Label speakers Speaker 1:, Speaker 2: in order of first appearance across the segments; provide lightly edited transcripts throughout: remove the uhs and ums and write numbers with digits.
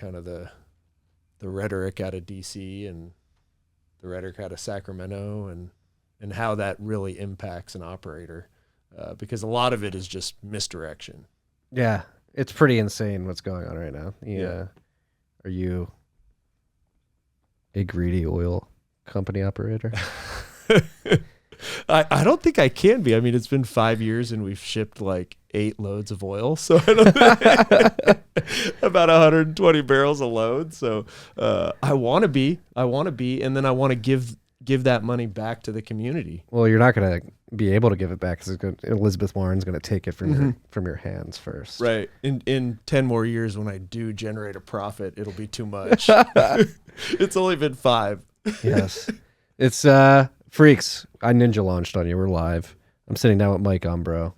Speaker 1: kind of the rhetoric out of DC and the rhetoric out of Sacramento and how that really impacts an operator, because a lot of it is just misdirection.
Speaker 2: Yeah, it's pretty insane what's going on right now. Yeah. Are you a greedy oil company operator?
Speaker 1: I don't think I can be. I mean, it's been 5 years and we've shipped like 8 loads of oil. So I don't about 120 barrels a load. So I want to be, and then I want to give that money back to the community.
Speaker 2: Well, you're not going to be able to give it back because Elizabeth Warren's going to take it from your hands first.
Speaker 1: Right. In 10 more years, when I do generate a profit, it'll be too much. It's only been 5.
Speaker 2: Yes. It's Freaks. I ninja launched on you. We're live. I'm sitting down with Mike Umbro.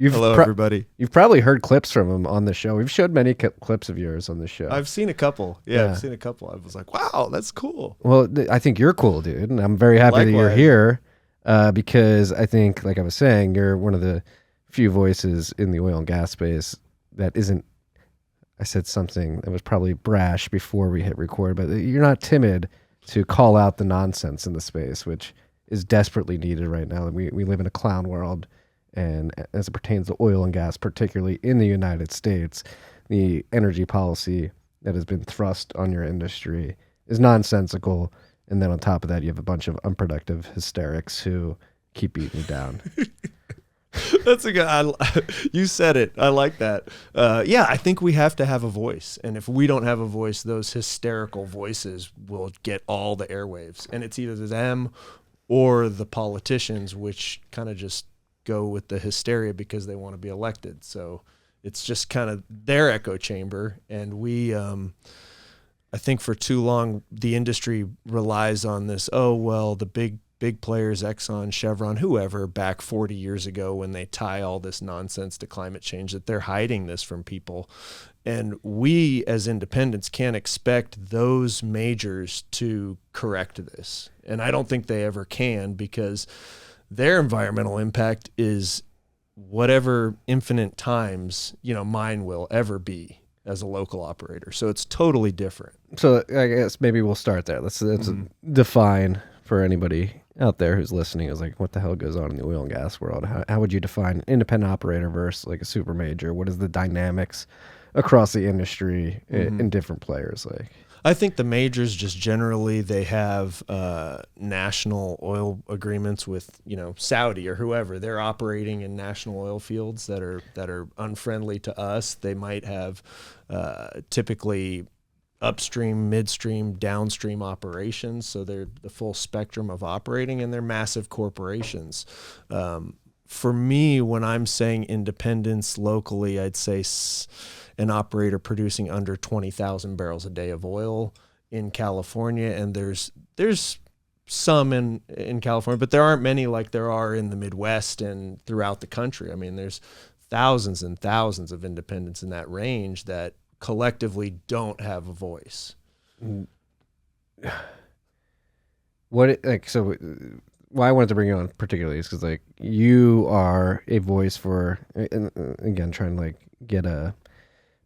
Speaker 1: Hello, everybody.
Speaker 2: You've probably heard clips from him on the show. We've showed many clips of yours on the show.
Speaker 1: I've seen a couple. Yeah, I've seen a couple. I was like, wow, that's cool.
Speaker 2: Well, I think you're cool, dude. And I'm very happy that you're here because I think, like I was saying, you're one of the few voices in the oil and gas space that isn't, I said something that was probably brash before we hit record, but you're not timid to call out the nonsense in the space, which is desperately needed right now. We live in a clown world. And as it pertains to oil and gas, particularly in the United States, the energy policy that has been thrust on your industry is nonsensical. And then on top of that, you have a bunch of unproductive hysterics who keep beating you down.
Speaker 1: That's a good. You said it. I like that. Yeah, I think we have to have a voice, and if we don't have a voice, those hysterical voices will get all the airwaves, and it's either them or the politicians, which kind of just go with the hysteria because they want to be elected. So it's just kind of their echo chamber. And we, I think for too long, the industry relies on this, oh, well, the big players, Exxon, Chevron, whoever, back 40 years ago when they tie all this nonsense to climate change, that they're hiding this from people. And we as independents can't expect those majors to correct this. And I don't think they ever can, because their environmental impact is whatever infinite times, mine will ever be as a local operator. So it's totally different.
Speaker 2: So I guess maybe we'll start there. Let's define for anybody out there who's listening is like, what the hell goes on in the oil and gas world? How would you define an independent operator versus like a super major? What is the dynamics across the industry in different players like?
Speaker 1: I think the majors just generally, they have national oil agreements with, Saudi or whoever. They're operating in national oil fields that are unfriendly to us. They might have typically upstream, midstream, downstream operations. So they're the full spectrum of operating, and they're massive corporations. For me, when I'm saying independence locally, I'd say an operator producing under 20,000 barrels a day of oil in California. And there's some in California, but there aren't many like there are in the Midwest and throughout the country. I mean, there's thousands and thousands of independents in that range that collectively don't have a voice.
Speaker 2: Why I wanted to bring you on particularly is because like you are a voice for, and again, trying to like get a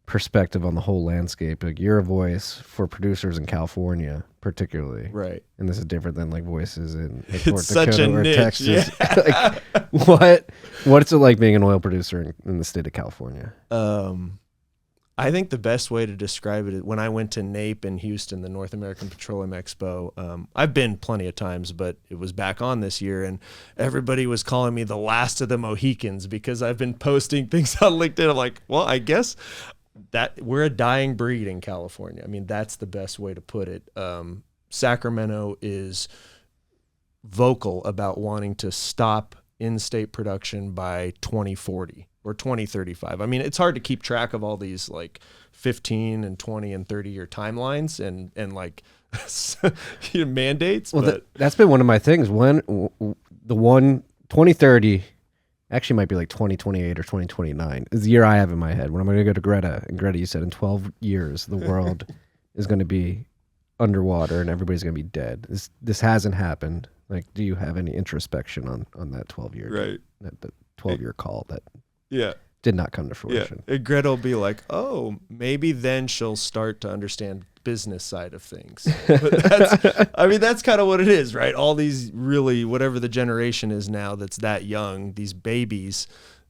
Speaker 2: perspective on the whole landscape. Like you're a voice for producers in California, particularly,
Speaker 1: right?
Speaker 2: And this is different than like voices in like,
Speaker 1: North Dakota or Texas.
Speaker 2: Yeah. Like, what's it like being an oil producer in the state of California?
Speaker 1: I think the best way to describe it is when I went to NAPE in Houston, the North American Petroleum Expo. I've been plenty of times, but it was back on this year, and everybody was calling me the last of the Mohicans because I've been posting things on LinkedIn. I'm like, well, I guess that we're a dying breed in California. I mean, that's the best way to put it. Sacramento is vocal about wanting to stop in-state production by 2040 or 2035. I mean, it's hard to keep track of all these like 15 and 20 and 30 year timelines and like mandates.
Speaker 2: Well,
Speaker 1: but
Speaker 2: that's been one of my things. When the 2030 actually might be like 2028 or 2029 is the year I have in my head when I'm going to go to Greta. And Greta, you said in 12 years, the world is going to be underwater and everybody's going to be dead. This hasn't happened. Like, do you have any introspection on that 12-year,
Speaker 1: right?
Speaker 2: That 12-year call that did not come to fruition.
Speaker 1: Yeah. And Greta will be like, oh, maybe then she'll start to understand business side of things. But that's kind of what it is, right? All these really, whatever the generation is now that's that young, these babies,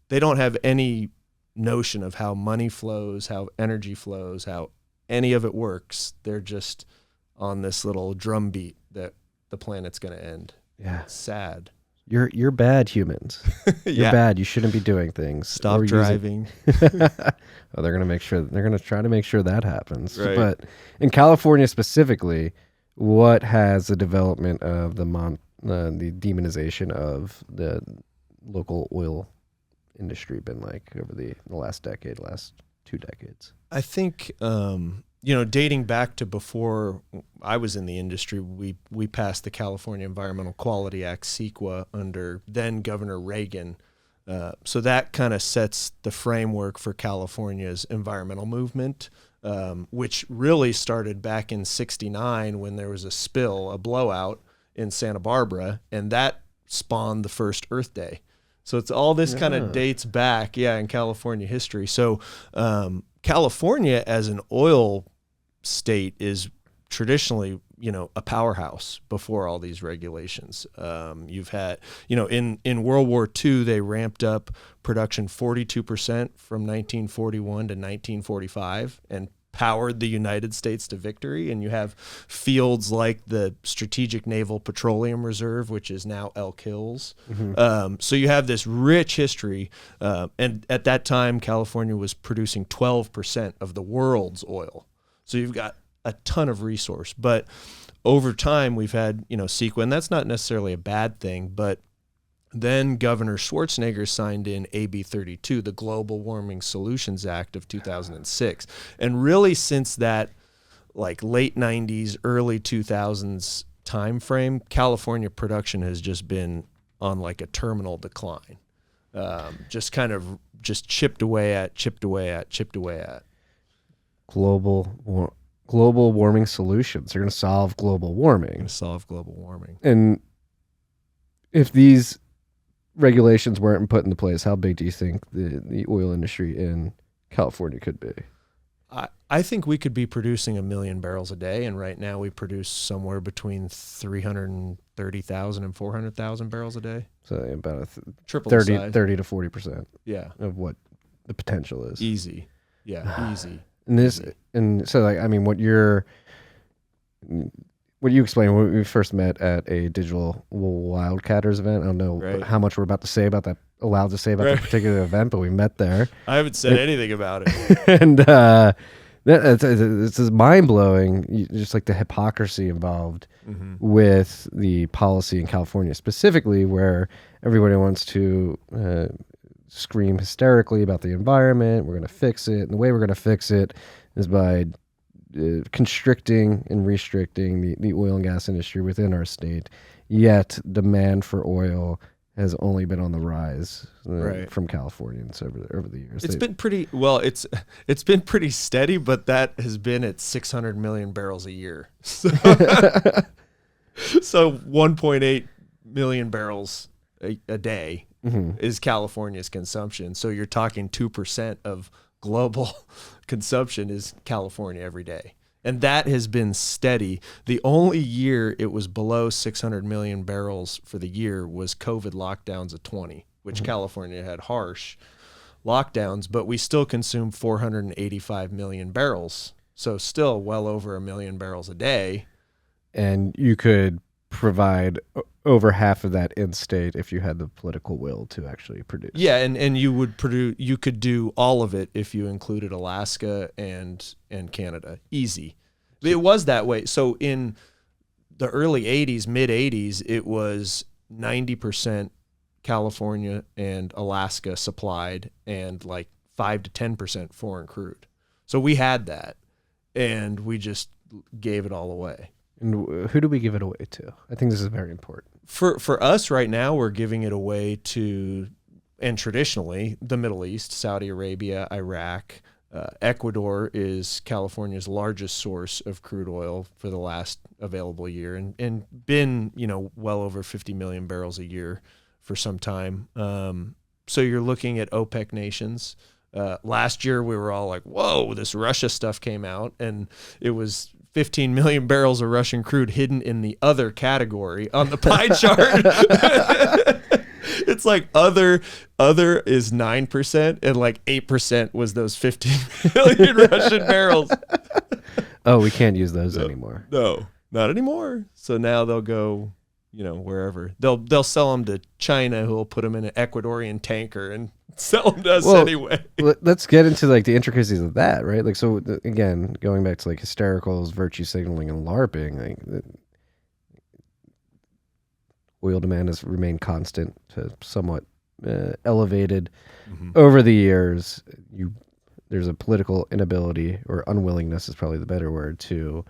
Speaker 1: they don't have any notion of how money flows, how energy flows, how any of it works. They're just on this little drumbeat that the planet's going to end.
Speaker 2: Yeah.
Speaker 1: It's sad.
Speaker 2: You're bad humans. You're bad. You shouldn't be doing things.
Speaker 1: Stop driving.
Speaker 2: Oh, they're gonna try to make sure that happens.
Speaker 1: Right.
Speaker 2: But in California specifically, what has the development of the demonization of the local oil industry been like over the last 2 decades?
Speaker 1: I think dating back to before I was in the industry, we passed the California Environmental Quality Act, CEQA, under then Governor Reagan. So that kind of sets the framework for California's environmental movement, which really started back in '69 when there was a blowout in Santa Barbara, and that spawned the first Earth Day. So it's all this kind of dates back, in California history. So California as an oil state is traditionally, a powerhouse before all these regulations. You've had, in World War II, they ramped up production 42% from 1941 to 1945 and powered the United States to victory. And you have fields like the Strategic Naval Petroleum Reserve, which is now Elk Hills. Mm-hmm. So you have this rich history. And at that time, California was producing 12% of the world's oil. So you've got a ton of resource. But over time, we've had, CEQA, and that's not necessarily a bad thing, but then Governor Schwarzenegger signed in AB 32, the Global Warming Solutions Act of 2006. And really since that late 90s, early 2000s time frame, California production has just been on a terminal decline. Just chipped away at.
Speaker 2: Global warming solutions. They're going to solve global warming. And if these regulations weren't put into place, how big do you think the oil industry in California could be?
Speaker 1: I think we could be producing 1 million barrels a day, and right now we produce somewhere between 330,000 and 400,000 barrals a day.
Speaker 2: So about
Speaker 1: triple
Speaker 2: 30 to 40% of what the potential is.
Speaker 1: Easy. Yeah, easy.
Speaker 2: And so what you explained when we first met at a Digital Wildcatters event. I don't know how much we're allowed to say about that particular event, but we met there.
Speaker 1: I haven't said anything about it.
Speaker 2: And it's mind blowing, just like the hypocrisy involved with the policy in California specifically, where everybody wants to scream hysterically about the environment. We're going to fix it. And the way we're going to fix it is by constricting and restricting the oil and gas industry within our state. Yet demand for oil has only been on the rise from Californians over the years.
Speaker 1: It's been pretty it's been pretty steady, but that has been at 600 million barrels a year. So 1.8 million barrels a day is California's consumption. So you're talking 2% of global consumption is California every day. And that has been steady. The only year it was below 600 million barrels for the year was COVID lockdowns of 20, which California had harsh lockdowns, but we still consume 485 million barrels. So still well over 1 million barrels a day.
Speaker 2: And you could provide over half of that in state if you had the political will to actually produce.
Speaker 1: Yeah, and you could do all of it if you included Alaska and Canada. Easy. It was that way. So in the early 80s, mid 80s, it was 90% California and Alaska supplied and 5 to 10% foreign crude. So we had that and we just gave it all away.
Speaker 2: And who do we give it away to? I think this is very important.
Speaker 1: For us right now, we're giving it away to, and traditionally, the Middle East, Saudi Arabia, Iraq. Ecuador is California's largest source of crude oil for the last available year and been, well over 50 million barrels a year for some time. So you're looking at OPEC nations. Last year we were all like, whoa, this Russia stuff came out, and it was 15 million barrels of Russian crude hidden in the other category on the pie chart. It's like other is 9%, and like 8% was those 15 million Russian barrels.
Speaker 2: Oh, we can't use those anymore.
Speaker 1: No, not anymore. So now they'll go, wherever. They'll sell them to China, who will put them in an Ecuadorian tanker and sell them to us anyway.
Speaker 2: Let's get into like the intricacies of that, right? Like, so again, going back to like hystericals, virtue signaling, and LARPing, like oil demand has remained constant to somewhat elevated over the years. There's a political inability, or unwillingness is probably the better word, to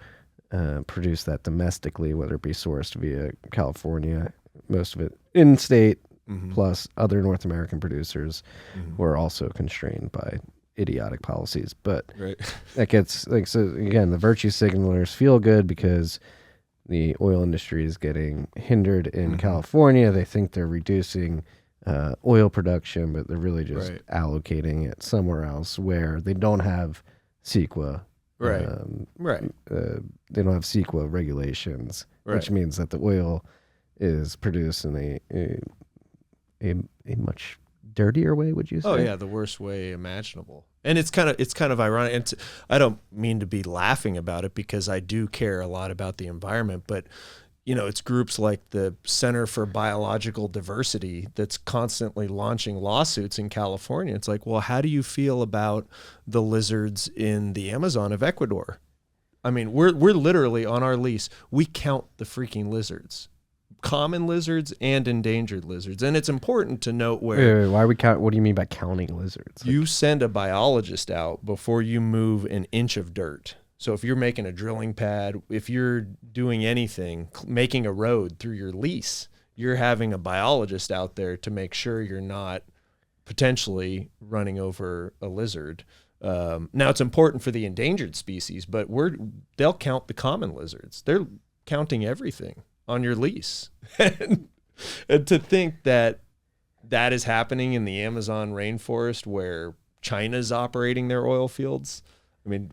Speaker 2: produce that domestically, whether it be sourced via California, most of it in-state, plus other North American producers who are also constrained by idiotic policies. But that gets, like, so again, the virtue signalers feel good because the oil industry is getting hindered in California. They think they're reducing oil production, but they're really just allocating it somewhere else where they don't have CEQA. They don't have CEQA regulations, which means that the oil is produced in a much dirtier way, would you say?
Speaker 1: Oh yeah, the worst way imaginable. And it's kind of ironic. And I don't mean to be laughing about it, because I do care a lot about the environment, but it's groups like the Center for Biological Diversity that's constantly launching lawsuits in California. It's like, well, how do you feel about the lizards in the Amazon of Ecuador? I mean, we're literally on our lease, we count the freaking lizards. Common lizards and endangered lizards. And it's important to note where...
Speaker 2: Wait, why we count? What do you mean by counting lizards?
Speaker 1: You send a biologist out before you move an inch of dirt. So if you're making a drilling pad, if you're doing anything, making a road through your lease, you're having a biologist out there to make sure you're not potentially running over a lizard. Now, it's important for the endangered species, but they'll count the common lizards. They're counting everything on your lease. And to think that is happening in the Amazon rainforest where China's operating their oil fields, I mean,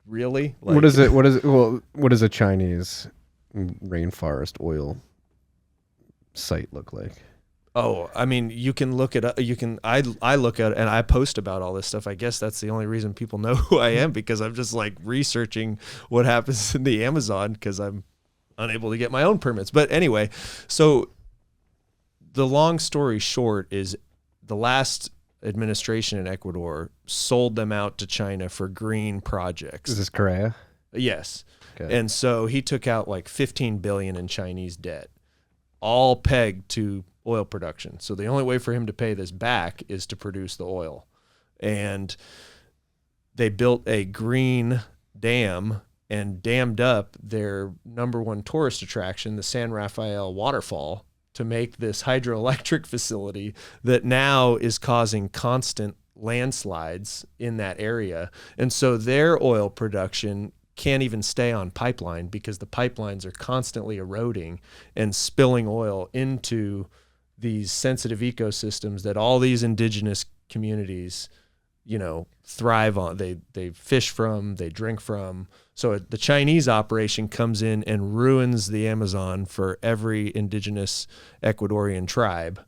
Speaker 1: really? Like,
Speaker 2: what does a Chinese rainforest oil site look like?
Speaker 1: Oh, I mean, you can look it up. I look at it and I post about all this stuff. I guess that's the only reason people know who I am, because I'm just like researching what happens in the Amazon, because I'm unable to get my own permits. But anyway, so the long story short is the last administration in Ecuador sold them out to China for green projects.
Speaker 2: Is this Correa?
Speaker 1: Yes.
Speaker 2: Okay.
Speaker 1: And so he took out like 15 billion in Chinese debt, all pegged to oil production. So the only way for him to pay this back is to produce the oil. And they built a green dam and dammed up their number one tourist attraction, the San Rafael waterfall, to make this hydroelectric facility that now is causing constant landslides in that area. And so their oil production can't even stay on pipeline, because the pipelines are constantly eroding and spilling oil into these sensitive ecosystems that all these indigenous communities, thrive on. They fish from, they drink from. So the Chinese operation comes in and ruins the Amazon for every indigenous Ecuadorian tribe,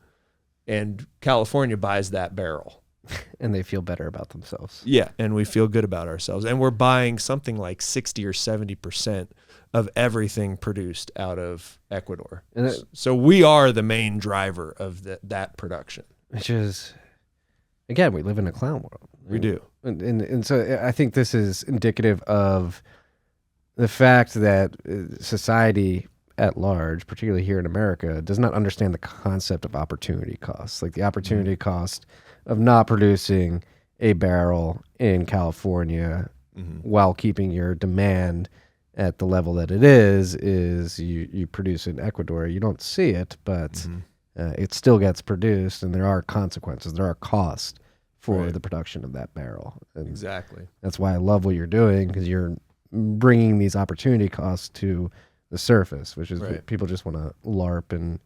Speaker 1: and California buys that barrel.
Speaker 2: And they feel better about themselves.
Speaker 1: Yeah, and we feel good about ourselves. And we're buying something like 60 or 70% of everything produced out of Ecuador. So we are the main driver of that production.
Speaker 2: Which is, again, we live in a clown world.
Speaker 1: We do.
Speaker 2: And so I think this is indicative of the fact that society at large, particularly here in America, does not understand the concept of opportunity costs. Like the opportunity cost of not producing a barrel in California while keeping your demand at the level that it is you produce in Ecuador. You don't see it, but it still gets produced, and there are consequences. There are costs for the production of that barrel. And
Speaker 1: exactly.
Speaker 2: That's why I love what you're doing, because you're bringing these opportunity costs to the surface, which is people just want to LARP and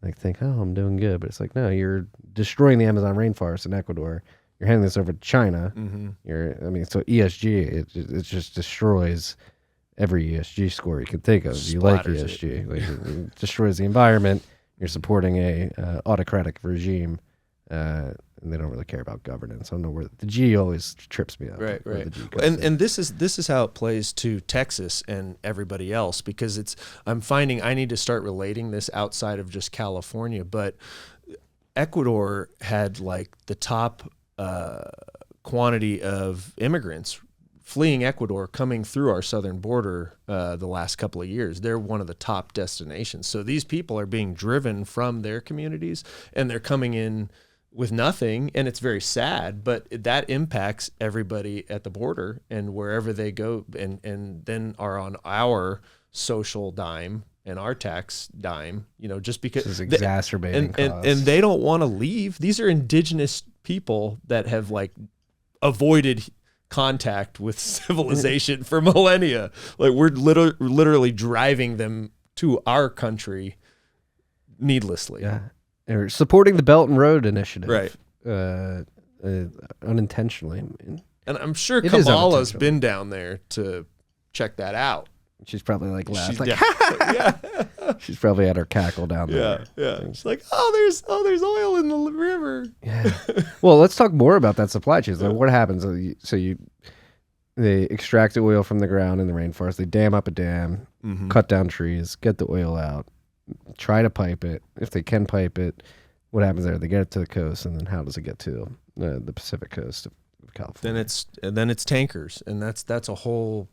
Speaker 2: like think, oh, I'm doing good. But it's like, no, you're destroying the Amazon rainforest in Ecuador. You're handing this over to China.
Speaker 1: Mm-hmm.
Speaker 2: So ESG, it just destroys every ESG score you can think of. You like ESG, it destroys the environment. You're supporting a autocratic regime, and they don't really care about governance. I don't know where the G always trips me up.
Speaker 1: Right. And this is how it plays to Texas and everybody else, because I'm finding I need to start relating this outside of just California, but Ecuador had like the top quantity of immigrants fleeing Ecuador coming through our southern border the last couple of years. They're one of the top destinations. So these people are being driven from their communities, and they're coming in with nothing, and it's very sad, but that impacts everybody at the border and wherever they go, and then are on our social dime and our tax dime, just because
Speaker 2: this is exacerbating costs.
Speaker 1: And they don't want to leave. These are indigenous people that have like avoided contact with civilization for millennia. Like we're literally driving them to our country needlessly.
Speaker 2: Yeah. Or supporting the Belt and Road Initiative.
Speaker 1: Right.
Speaker 2: Unintentionally.
Speaker 1: And I'm sure Kamala's been down there to check that out.
Speaker 2: She's probably like laughing.
Speaker 1: Yeah.
Speaker 2: She's probably at her cackle down there.
Speaker 1: Yeah. She's like, there's oil in the river.
Speaker 2: Yeah. Well, let's talk more about that supply chain. So what happens? They extract the oil from the ground in the rainforest. They dam up a dam, cut down trees, get the oil out, try to pipe it. If they can pipe it, what happens there? They get it to the coast, and then how does it get to the Pacific coast of California?
Speaker 1: Then it's tankers, and that's a whole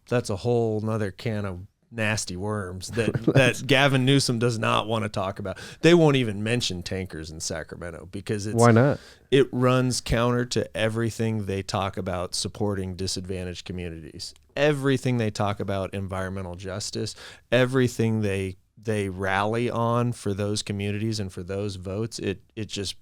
Speaker 1: nother can of nasty worms that Gavin Newsom does not want to talk about. They won't even mention tankers in Sacramento because
Speaker 2: why not?
Speaker 1: It runs counter to everything they talk about supporting disadvantaged communities. Everything they talk about environmental justice, everything they rally on for those communities and for those votes, it just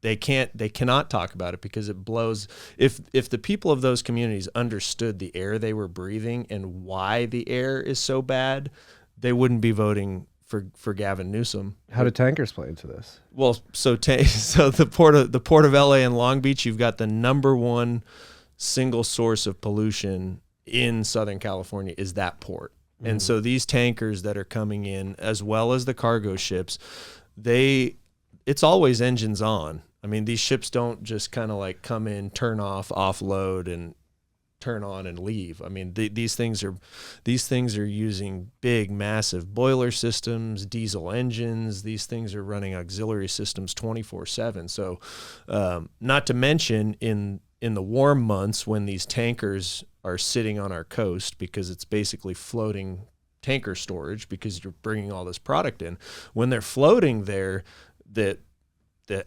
Speaker 1: they cannot talk about it because it blows. If the people of those communities understood the air they were breathing and why the air is so bad, they wouldn't be voting for Gavin Newsom.
Speaker 2: How do tankers play into this?
Speaker 1: Well, so the port of LA and Long Beach, you've got the number one single source of pollution in Southern California is that port. And so these tankers that are coming in, as well as the cargo ships, it's always engines on. I mean, these ships don't just kind of like come in, turn off, offload, and turn on and leave. I mean, these things are using big, massive boiler systems, diesel engines. These things are running auxiliary systems 24/7. So, not to mention in the warm months when these tankers are sitting on our coast, because it's basically floating tanker storage because you're bringing all this product in. When they're floating there, the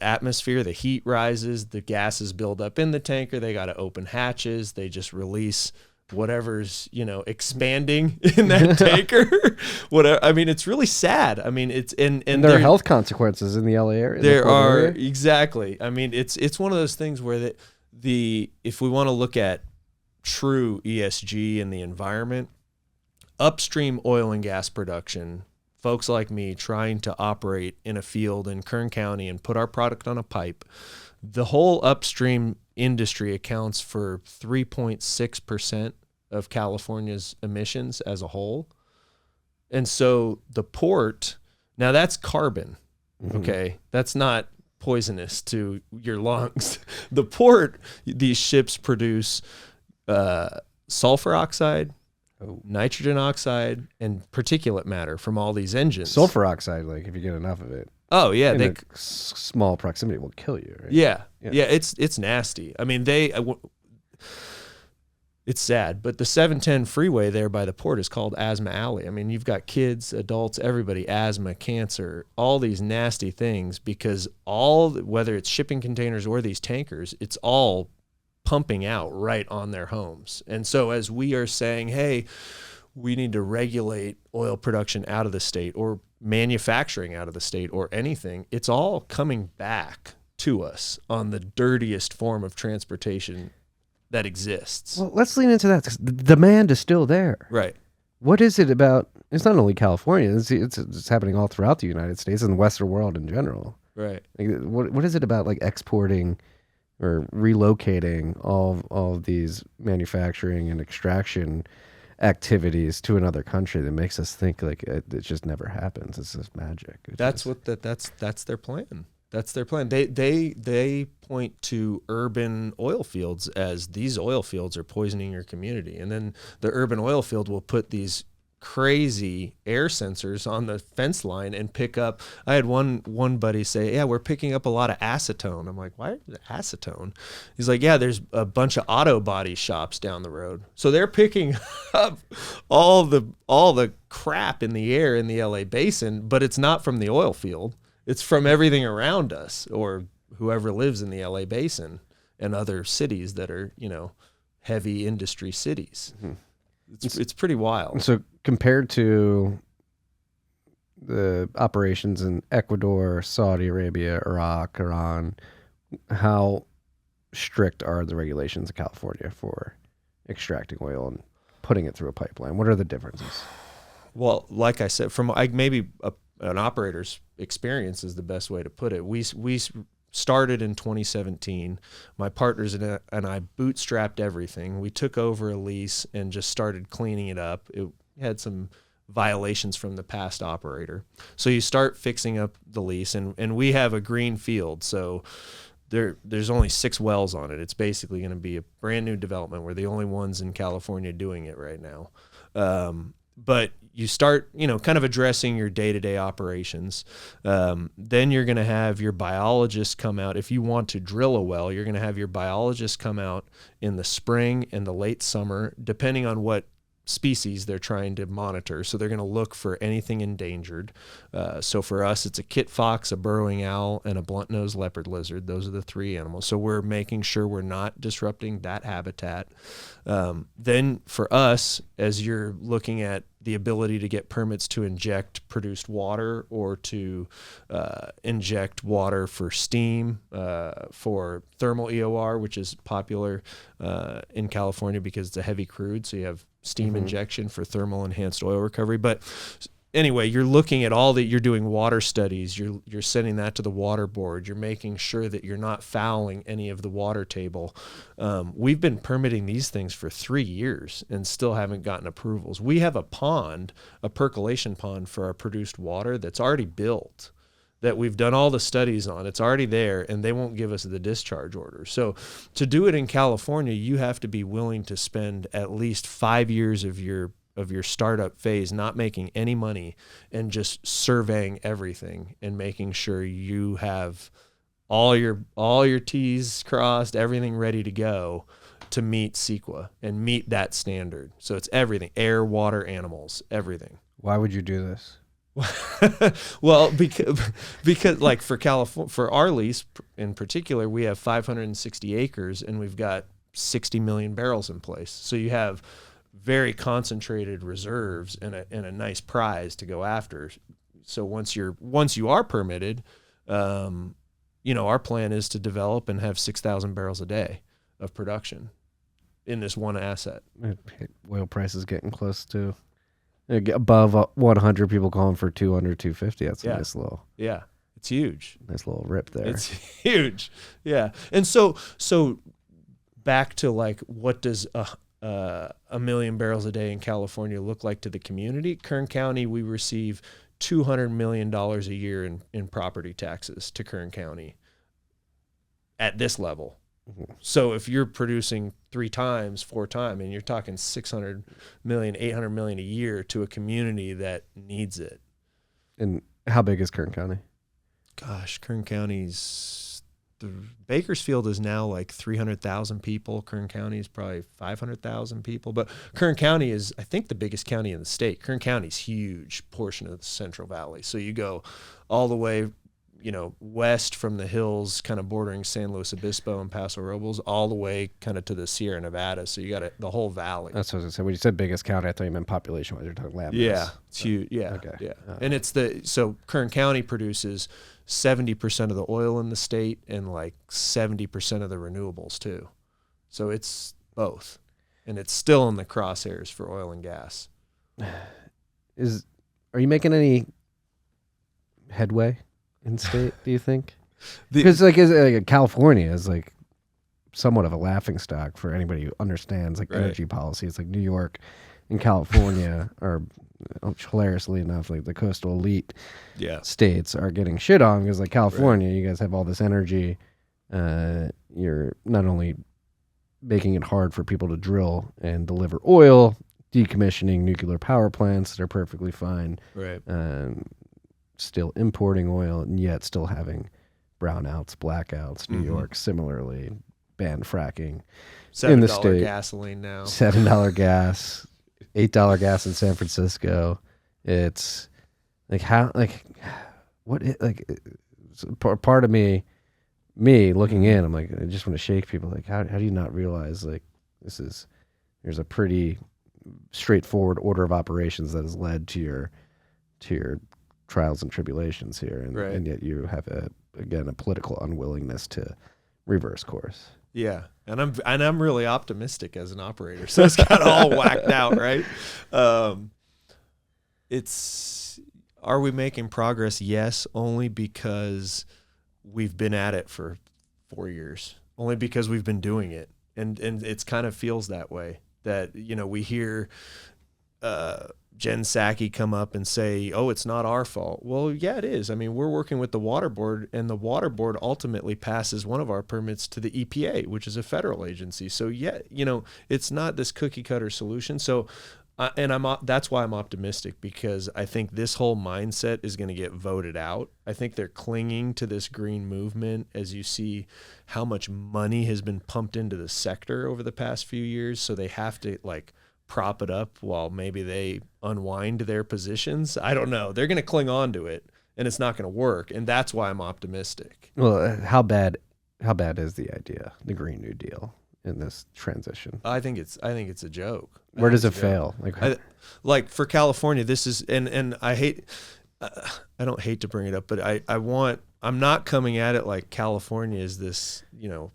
Speaker 1: atmosphere, the heat rises, the gases build up in the tanker. They got to open hatches. They just release whatever's, expanding in that tanker. Whatever. I mean, it's really sad. I mean, and
Speaker 2: there are health consequences in the LA area.
Speaker 1: There are, exactly. I mean, it's one of those things where if we want to look at true ESG in the environment, upstream oil and gas production, folks like me trying to operate in a field in Kern County and put our product on a pipe, the whole upstream industry accounts for 3.6% of California's emissions as a whole. And so the port, now that's carbon, okay? That's not poisonous to your lungs. The port, these ships produce sulfur oxide, nitrogen oxide, and particulate matter from all these engines.
Speaker 2: Sulfur oxide, like if you get enough of it.
Speaker 1: Oh yeah,
Speaker 2: in a small proximity will kill you. Right?
Speaker 1: Yeah. It's nasty. I mean, it's sad, but the 710 freeway there by the port is called Asthma Alley. I mean, you've got kids, adults, everybody, asthma, cancer, all these nasty things because whether it's shipping containers or these tankers, it's all pumping out right on their homes. And so as we are saying, hey, we need to regulate oil production out of the state or manufacturing out of the state or anything, it's all coming back to us on the dirtiest form of transportation that exists.
Speaker 2: Well, let's lean into that. The demand is still there.
Speaker 1: Right.
Speaker 2: What is it about? It's not only California. It's happening all throughout the United States and the Western world in general.
Speaker 1: Right.
Speaker 2: Like, what is it about like exporting or relocating all of these manufacturing and extraction activities to another country that makes us think like it just never happens. It's just magic.
Speaker 1: That's their plan. That's their plan. They point to urban oil fields as these oil fields are poisoning your community, and then the urban oil field will put these crazy air sensors on the fence line and pick up. I had one buddy say, "Yeah, we're picking up a lot of acetone." I'm like, "Why acetone?" He's like, "Yeah, there's a bunch of auto body shops down the road, so they're picking up all the crap in the air in the LA basin, but it's not from the oil field. It's from everything around us or whoever lives in the LA basin and other cities that are, heavy industry cities." Mm-hmm. It's pretty wild.
Speaker 2: So compared to the operations in Ecuador, Saudi Arabia, Iraq, Iran, how strict are the regulations in California for extracting oil and putting it through a pipeline? What are the differences?
Speaker 1: Well, like I said, from maybe an operator's experience is the best way to put it. We started in 2017. My partners and I bootstrapped everything. We took over a lease and just started cleaning it up. It had some violations from the past operator. So you start fixing up the lease, and we have a green field. So there's only 6 wells on it. It's basically going to be a brand new development. We're the only ones in California doing it right now. But you start, kind of addressing your day-to-day operations. Then you're going to have your biologist come out. If you want to drill a well, you're going to have your biologist come out in the spring and the late summer, depending on what species they're trying to monitor. So they're going to look for anything endangered. So for us, it's a kit fox, a burrowing owl, and a blunt-nosed leopard lizard. Those are the 3 animals. So we're making sure we're not disrupting that habitat. Then for us, as you're looking at the ability to get permits to inject produced water or to inject water for steam, for thermal EOR, which is popular in California because it's a heavy crude. So you have steam injection for thermal enhanced oil recovery. But anyway, you're looking at all that. You're doing water studies. You're sending that to the water board. You're making sure that you're not fouling any of the water table. We've been permitting these things for 3 years and still haven't gotten approvals. We have a percolation pond for our produced water that's already built, that we've done all the studies on. It's already there, and they won't give us the discharge order. So to do it in California, you have to be willing to spend at least 5 years of your startup phase not making any money and just surveying everything and making sure you have all your T's crossed, everything ready to go to meet CEQA and meet that standard. So it's everything: air, water, animals, everything.
Speaker 2: Why would you do this?
Speaker 1: Well, because like for California, for our lease in particular, we have 560 acres and we've got 60 million barrels in place. So you have very concentrated reserves and a nice prize to go after. So once you are permitted, our plan is to develop and have 6,000 barrels a day of production in this one asset.
Speaker 2: Oil prices getting close to above 100. People calling for 200, 250. That's a nice little.
Speaker 1: Yeah, it's huge.
Speaker 2: Nice little rip there.
Speaker 1: It's huge. Yeah, and so back to like, what does a million barrels a day in California look like to the community? Kern County, we receive $200 million a year in property taxes to Kern County at this level. Mm-hmm. So if you're producing 3 times, 4 times, and you're talking 600 million, 800 million a year to a community that needs it.
Speaker 2: And how big is Kern County?
Speaker 1: Gosh, Kern County's... The Bakersfield is now like 300,000 people. Kern County is probably 500,000 people. But Kern County is, I think, the biggest county in the state. Kern County is a huge portion of the Central Valley. So you go all the way, west from the hills, kind of bordering San Luis Obispo and Paso Robles, all the way kind of to the Sierra Nevada. So you got the whole valley.
Speaker 2: That's what I was going to say. When you said biggest county, I thought you meant population. When you're talking land mass.
Speaker 1: Yeah, it's huge. Yeah, okay. Yeah. And it's so Kern County produces 70% of the oil in the state and like 70% of the renewables too. So it's both. And it's still in the crosshairs for oil and gas.
Speaker 2: Are you making any headway in state, do you think? Because like California is like somewhat of a laughing stock for anybody who understands like energy policy. It's like New York and California are, hilariously enough, like the coastal elite states are getting shit on because like California, you guys have all this energy. You're not only making it hard for people to drill and deliver oil, decommissioning nuclear power plants that are perfectly fine, still importing oil, and yet still having brownouts, blackouts. New York similarly banned fracking. In the state.
Speaker 1: Gasoline now.
Speaker 2: $7 gas, $8 gas in San Francisco. It's like part of me looking in, I'm like, I just want to shake people. Like, how do you not realize like there's a pretty straightforward order of operations that has led to your trials and tribulations here, and yet you have a political unwillingness to reverse course.
Speaker 1: Yeah, and I'm really optimistic as an operator, so it's kind of all whacked out, right? Are we making progress? Yes, only because we've been at it for 4 years. Only because we've been doing it, and it's kind of feels that way. That we hear Jen Psaki come up and say, "Oh, it's not our fault." Well, yeah, it is. I mean, we're working with the water board, and the water board ultimately passes one of our permits to the EPA, which is a federal agency. So yeah, it's not this cookie cutter solution. So, that's why I'm optimistic, because I think this whole mindset is going to get voted out. I think they're clinging to this green movement as you see how much money has been pumped into the sector over the past few years. So they have to prop it up while maybe they unwind their positions. I don't know. They're going to cling on to it, and it's not going to work. And that's why I'm optimistic.
Speaker 2: Well, how bad is the idea, the Green New Deal, in this transition?
Speaker 1: I think it's a joke.
Speaker 2: Where does it fail?
Speaker 1: Like for California, this is, and I don't hate to bring it up, but I'm not coming at it like California is this,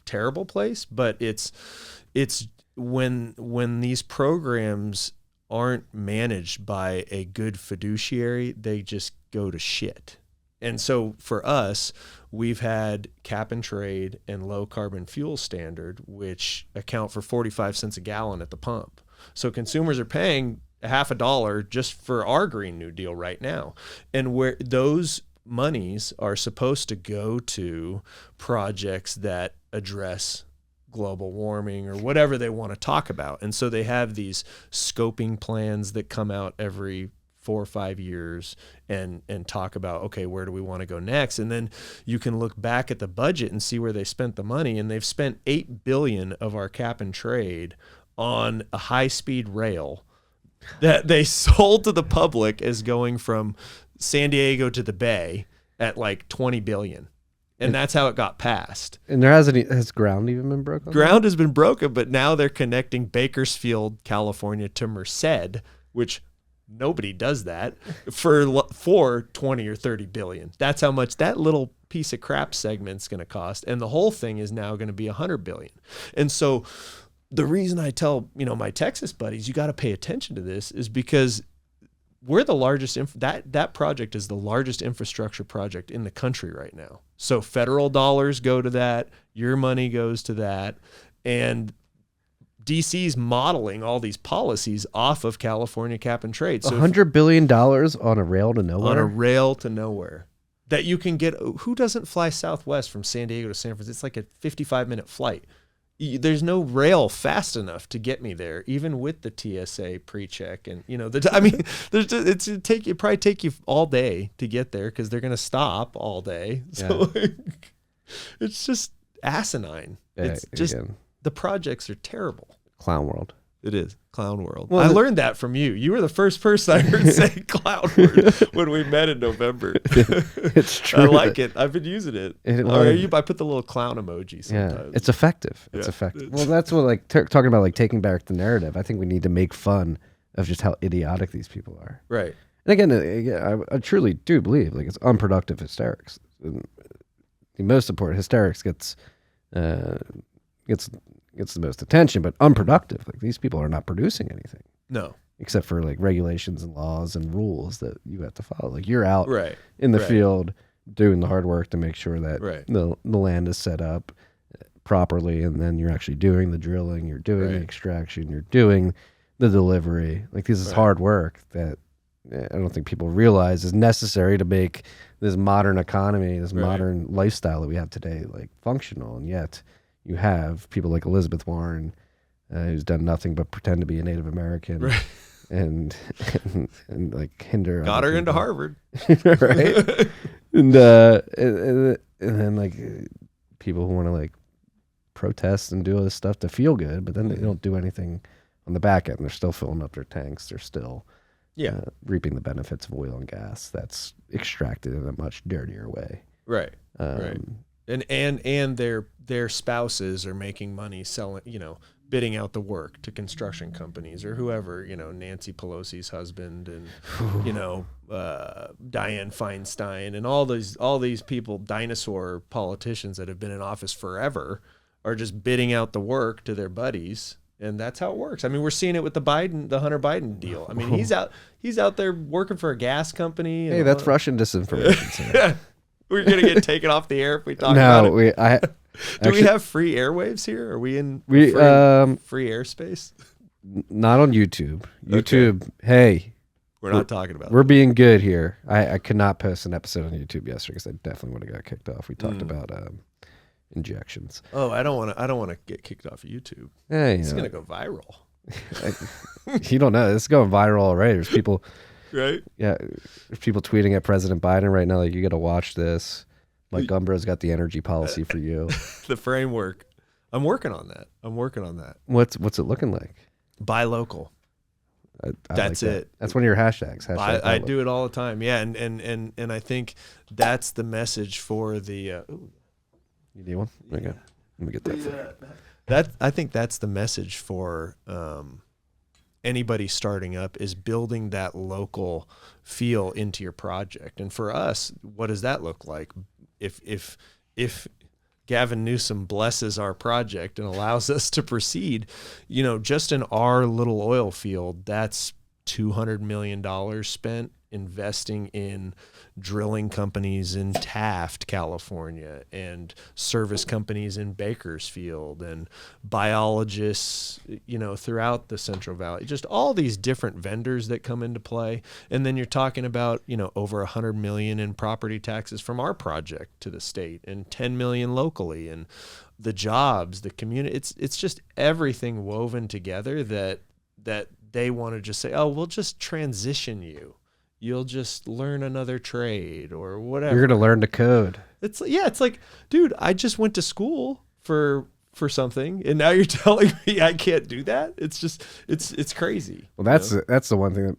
Speaker 1: terrible place, but it's when these programs aren't managed by a good fiduciary, they just go to shit. And so for us, we've had cap and trade and low carbon fuel standard, which account for 45 cents a gallon at the pump. So consumers are paying $0.50 just for our Green New Deal right now. And where those monies are supposed to go to projects that address global warming or whatever they want to talk about. And so they have these scoping plans that come out every 4 or 5 years and talk about, okay, where do we want to go next? And then you can look back at the budget and see where they spent the money. And they've spent $8 billion of our cap and trade on a high-speed rail that they sold to the public as going from San Diego to the Bay at like $20 billion. And that's how it got passed. And
Speaker 2: has ground even been broken?
Speaker 1: Ground has been broken, but now they're connecting Bakersfield, California to Merced, which nobody does that, for 20 or 30 billion. That's how much that little piece of crap segment's going to cost. And the whole thing is now going to be 100 billion. And so the reason I tell, my Texas buddies, you got to pay attention to this, is because we're the largest, that project is the largest infrastructure project in the country right now. So federal dollars go to that, your money goes to that, and DC's modeling all these policies off of California cap and trade. So
Speaker 2: $100 billion on a rail to nowhere?
Speaker 1: On a rail to nowhere. That you can get, who doesn't fly Southwest from San Diego to San Francisco? It's like a 55-minute flight. There's no rail fast enough to get me there, even with the TSA pre-check. And, it probably take you all day to get there because they're going to stop all day. So it's just asinine. Yeah, it's just, the projects are terrible.
Speaker 2: Clown world.
Speaker 1: It is. Clown world. Well, I learned that from you. You were the first person I heard say clown word when we met in November.
Speaker 2: It's true.
Speaker 1: I like it. I've been using it. I put the little clown emoji sometimes.
Speaker 2: Yeah, it's effective. It's effective. Well, that's what talking about taking back the narrative. I think we need to make fun of just how idiotic these people are.
Speaker 1: Right.
Speaker 2: And again, I truly do believe it's unproductive hysterics. And the most important hysterics gets the most attention, but unproductive. These people are not producing anything.
Speaker 1: No.
Speaker 2: Except for regulations and laws and rules that you have to follow. You're out in the field doing the hard work to make sure that the land is set up properly, and then you're actually doing the drilling, you're doing the extraction, you're doing the delivery. Like, this is hard work that I don't think people realize is necessary to make this modern economy, this modern lifestyle that we have today, like, functional. And yet you have people like Elizabeth Warren, who's done nothing but pretend to be a Native American, and like hinder.
Speaker 1: Got her into Harvard,
Speaker 2: right? and then like people who want to like protest and do all this stuff to feel good, but then they don't do anything on the back end. They're still filling up their tanks. They're still reaping the benefits of oil and gas that's extracted in a much dirtier way.
Speaker 1: Right. And their spouses are making money selling, bidding out the work to construction companies or whoever, Nancy Pelosi's husband and, Dianne Feinstein and all these people, dinosaur politicians that have been in office forever, are just bidding out the work to their buddies. And that's how it works. I mean, we're seeing it with the Hunter Biden deal. I mean, he's out there working for a gas company.
Speaker 2: Hey, that's Russian disinformation.
Speaker 1: We're going to get taken off the air if we talk about it. Do we have free airwaves here? Are we in free airspace?
Speaker 2: Not on YouTube. YouTube, hey.
Speaker 1: We're not talking about
Speaker 2: We're being good here. I could not post an episode on YouTube yesterday because I definitely would have got kicked off. We talked about injections.
Speaker 1: Oh, I don't want to get kicked off of YouTube.
Speaker 2: Hey,
Speaker 1: it's going to go viral.
Speaker 2: You don't know. It's going viral already. There's people...
Speaker 1: Right?
Speaker 2: Yeah. There's people tweeting at President Biden right now, like, you got to watch this. Mike Umbro's got the energy policy for you.
Speaker 1: The framework. I'm working on that.
Speaker 2: What's it looking like?
Speaker 1: Buy local.
Speaker 2: That's
Speaker 1: like that.
Speaker 2: It. That's one of your hashtags.
Speaker 1: I do it all the time. Yeah, and I think that's the message for the.
Speaker 2: You need one? Okay. Let me get
Speaker 1: that. I think that's the message for anybody starting up, is building that local feel into your project. And for us, what does that look like? If Gavin Newsom blesses our project and allows us to proceed, just in our little oil field, that's $200 million spent investing in drilling companies in Taft, California, and service companies in Bakersfield, and biologists, throughout the Central Valley. Just all these different vendors that come into play. And then you're talking about, over $100 million in property taxes from our project to the state, and $10 million locally, and the jobs, the community. It's just everything woven together that they want to just say, oh, we'll just transition you. You'll just learn another trade or whatever.
Speaker 2: You're going to learn to code.
Speaker 1: It's like, dude, I just went to school for something, and now you're telling me I can't do that? It's just, it's crazy.
Speaker 2: Well, that's the one thing that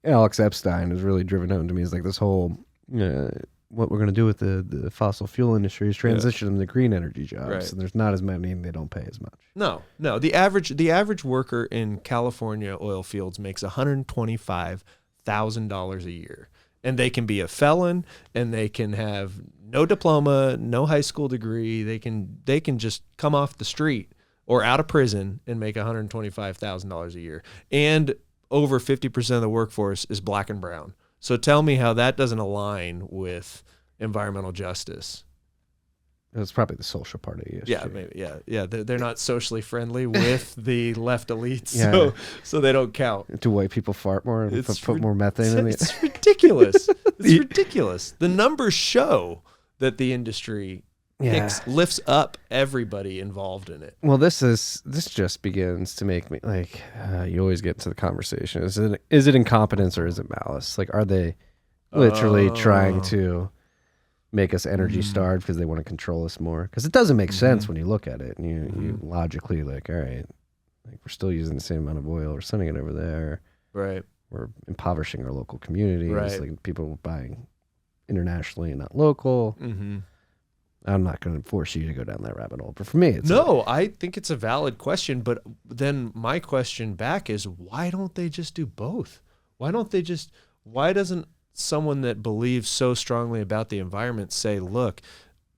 Speaker 2: Alex Epstein has really driven home to me, is like this whole, what we're going to do with the fossil fuel industry is transition them to green energy jobs.
Speaker 1: Right.
Speaker 2: And there's not as many, and they don't pay as much.
Speaker 1: No. The average worker in California oil fields makes $125,000 a year, and they can be a felon, and they can have no diploma, no high school degree. They can just come off the street or out of prison and make $125,000 a year. And over 50% of the workforce is black and brown. So tell me how that doesn't align with environmental justice.
Speaker 2: It's probably the social part of ESG.
Speaker 1: Yeah, maybe. Yeah. They're not socially friendly with the left elites, so they don't count.
Speaker 2: Do white people fart more and put more methane in it?
Speaker 1: It's ridiculous. It's ridiculous. The numbers show that the industry lifts up everybody involved in it.
Speaker 2: Well, this just begins to make me like, you always get into the conversation. Is it incompetence or is it malice? Like, are they literally trying to make us energy starved because they want to control us more? Because it doesn't make sense when you look at it, and you logically, like, all right, like, we're still using the same amount of oil, we're sending it over there,
Speaker 1: right?
Speaker 2: We're impoverishing our local communities,
Speaker 1: right?
Speaker 2: Like, people buying internationally and not local. I'm not going to force you to go down that rabbit hole, but for me, it's
Speaker 1: I think it's a valid question. But then my question back is, why don't they just do both? Why doesn't someone that believes so strongly about the environment say, look,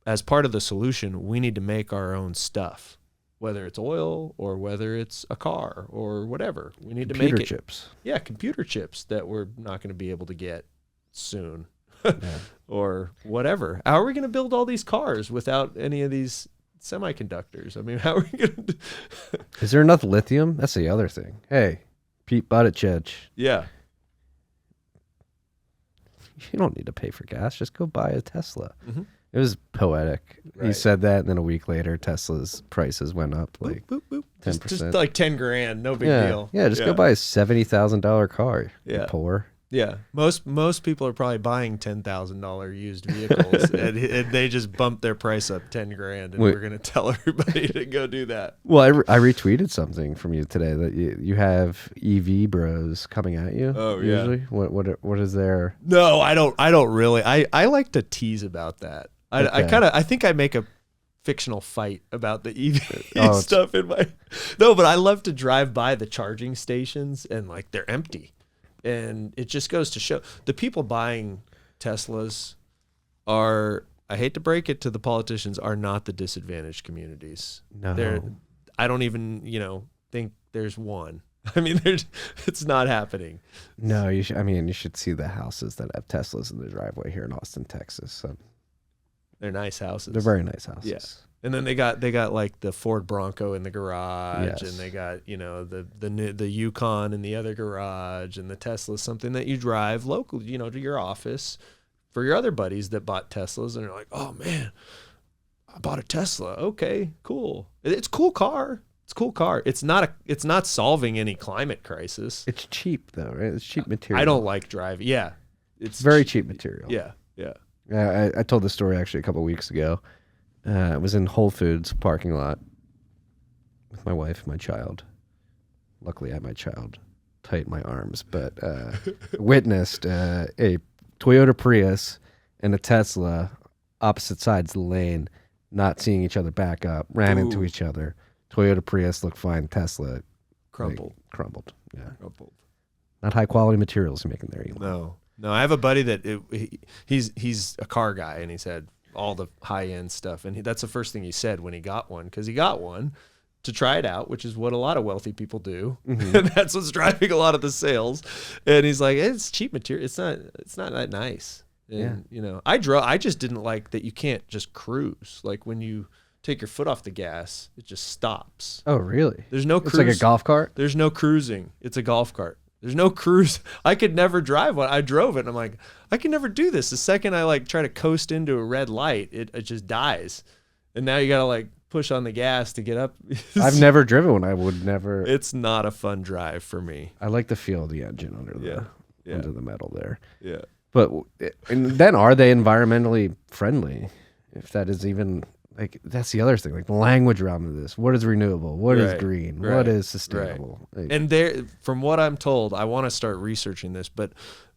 Speaker 1: as part of the solution, we need to make our own stuff, whether it's oil or whether it's a car or whatever. We need to make it.
Speaker 2: Computer chips.
Speaker 1: Yeah, computer chips that we're not going to be able to get soon or whatever. How are we going to build all these cars without any of these semiconductors. I mean, how are we going to
Speaker 2: Is there enough lithium? That's the other thing. Hey, Pete Buttigieg.
Speaker 1: Yeah.
Speaker 2: You don't need to pay for gas. Just go buy a Tesla.
Speaker 1: Mm-hmm.
Speaker 2: It was poetic.
Speaker 1: Right.
Speaker 2: He said that, and then a week later, Tesla's prices went up like
Speaker 1: boop, boop, boop.
Speaker 2: 10%.
Speaker 1: Just like $10,000, no big deal.
Speaker 2: Yeah, just go buy a $70,000 car.
Speaker 1: Yeah.
Speaker 2: You poor.
Speaker 1: Yeah, most people are probably buying $10,000 used vehicles, and they just bumped their price up $10,000, and we're gonna tell everybody to go do that.
Speaker 2: Well, I retweeted something from you today that you have EV bros coming at you.
Speaker 1: Oh
Speaker 2: usually? Yeah. What is there?
Speaker 1: No, I don't really. I like to tease about that. I think I make a fictional fight about the EV stuff in my. No, but I love to drive by the charging stations and like they're empty. And it just goes to show the people buying Teslas are, I hate to break it to the politicians, are not the disadvantaged communities.
Speaker 2: No.
Speaker 1: I don't even, think there's one. I mean, it's not happening.
Speaker 2: No, you should see the houses that have Teslas in the driveway here in Austin, Texas. So
Speaker 1: they're nice houses.
Speaker 2: They're very nice houses.
Speaker 1: Yeah. And then they got like the Ford Bronco in the garage,
Speaker 2: yes.
Speaker 1: and they got the Yukon in the other garage, and the Tesla, something that you drive locally, to your office, for your other buddies that bought Teslas, and they're like, oh man, I bought a Tesla. Okay, cool. It's a cool car. It's a cool car. It's not solving any climate crisis.
Speaker 2: It's cheap though, right? It's cheap material.
Speaker 1: I don't like driving. Yeah,
Speaker 2: it's very cheap material.
Speaker 1: Yeah.
Speaker 2: I told this story actually a couple of weeks ago. I was in Whole Foods parking lot with my wife and my child. Luckily, I had my child tight in my arms, but witnessed a Toyota Prius and a Tesla opposite sides of the lane, not seeing each other back up, ran into each other. Toyota Prius looked fine. Tesla crumbled. Yeah, crumbled. Not high quality materials you're making there.
Speaker 1: No. I have a buddy that he's a car guy, and he said all the high end stuff, and that's the first thing he said when he got one, because he got one to try it out, which is what a lot of wealthy people do. Mm-hmm. And that's what's driving a lot of the sales. And he's like, it's cheap material. It's not that nice. And I just didn't like that you can't just cruise. Like when you take your foot off the gas, it just stops.
Speaker 2: Oh, really?
Speaker 1: There's no cruise.
Speaker 2: It's like a golf cart?
Speaker 1: There's no cruising. It's a golf cart. There's no cruise. I could never drive one. I drove it, and I'm like, I can never do this. The second I try to coast into a red light, it just dies. And now you got to push on the gas to get up.
Speaker 2: I've never driven one. I would never.
Speaker 1: It's not a fun drive for me.
Speaker 2: I like the feel of the engine under the metal there.
Speaker 1: Yeah.
Speaker 2: But and then are they environmentally friendly? If that is even that's the other thing, the language around this. What is renewable? What is green?
Speaker 1: Right,
Speaker 2: what is sustainable?
Speaker 1: Right. And from what I'm told, I want to start researching this, but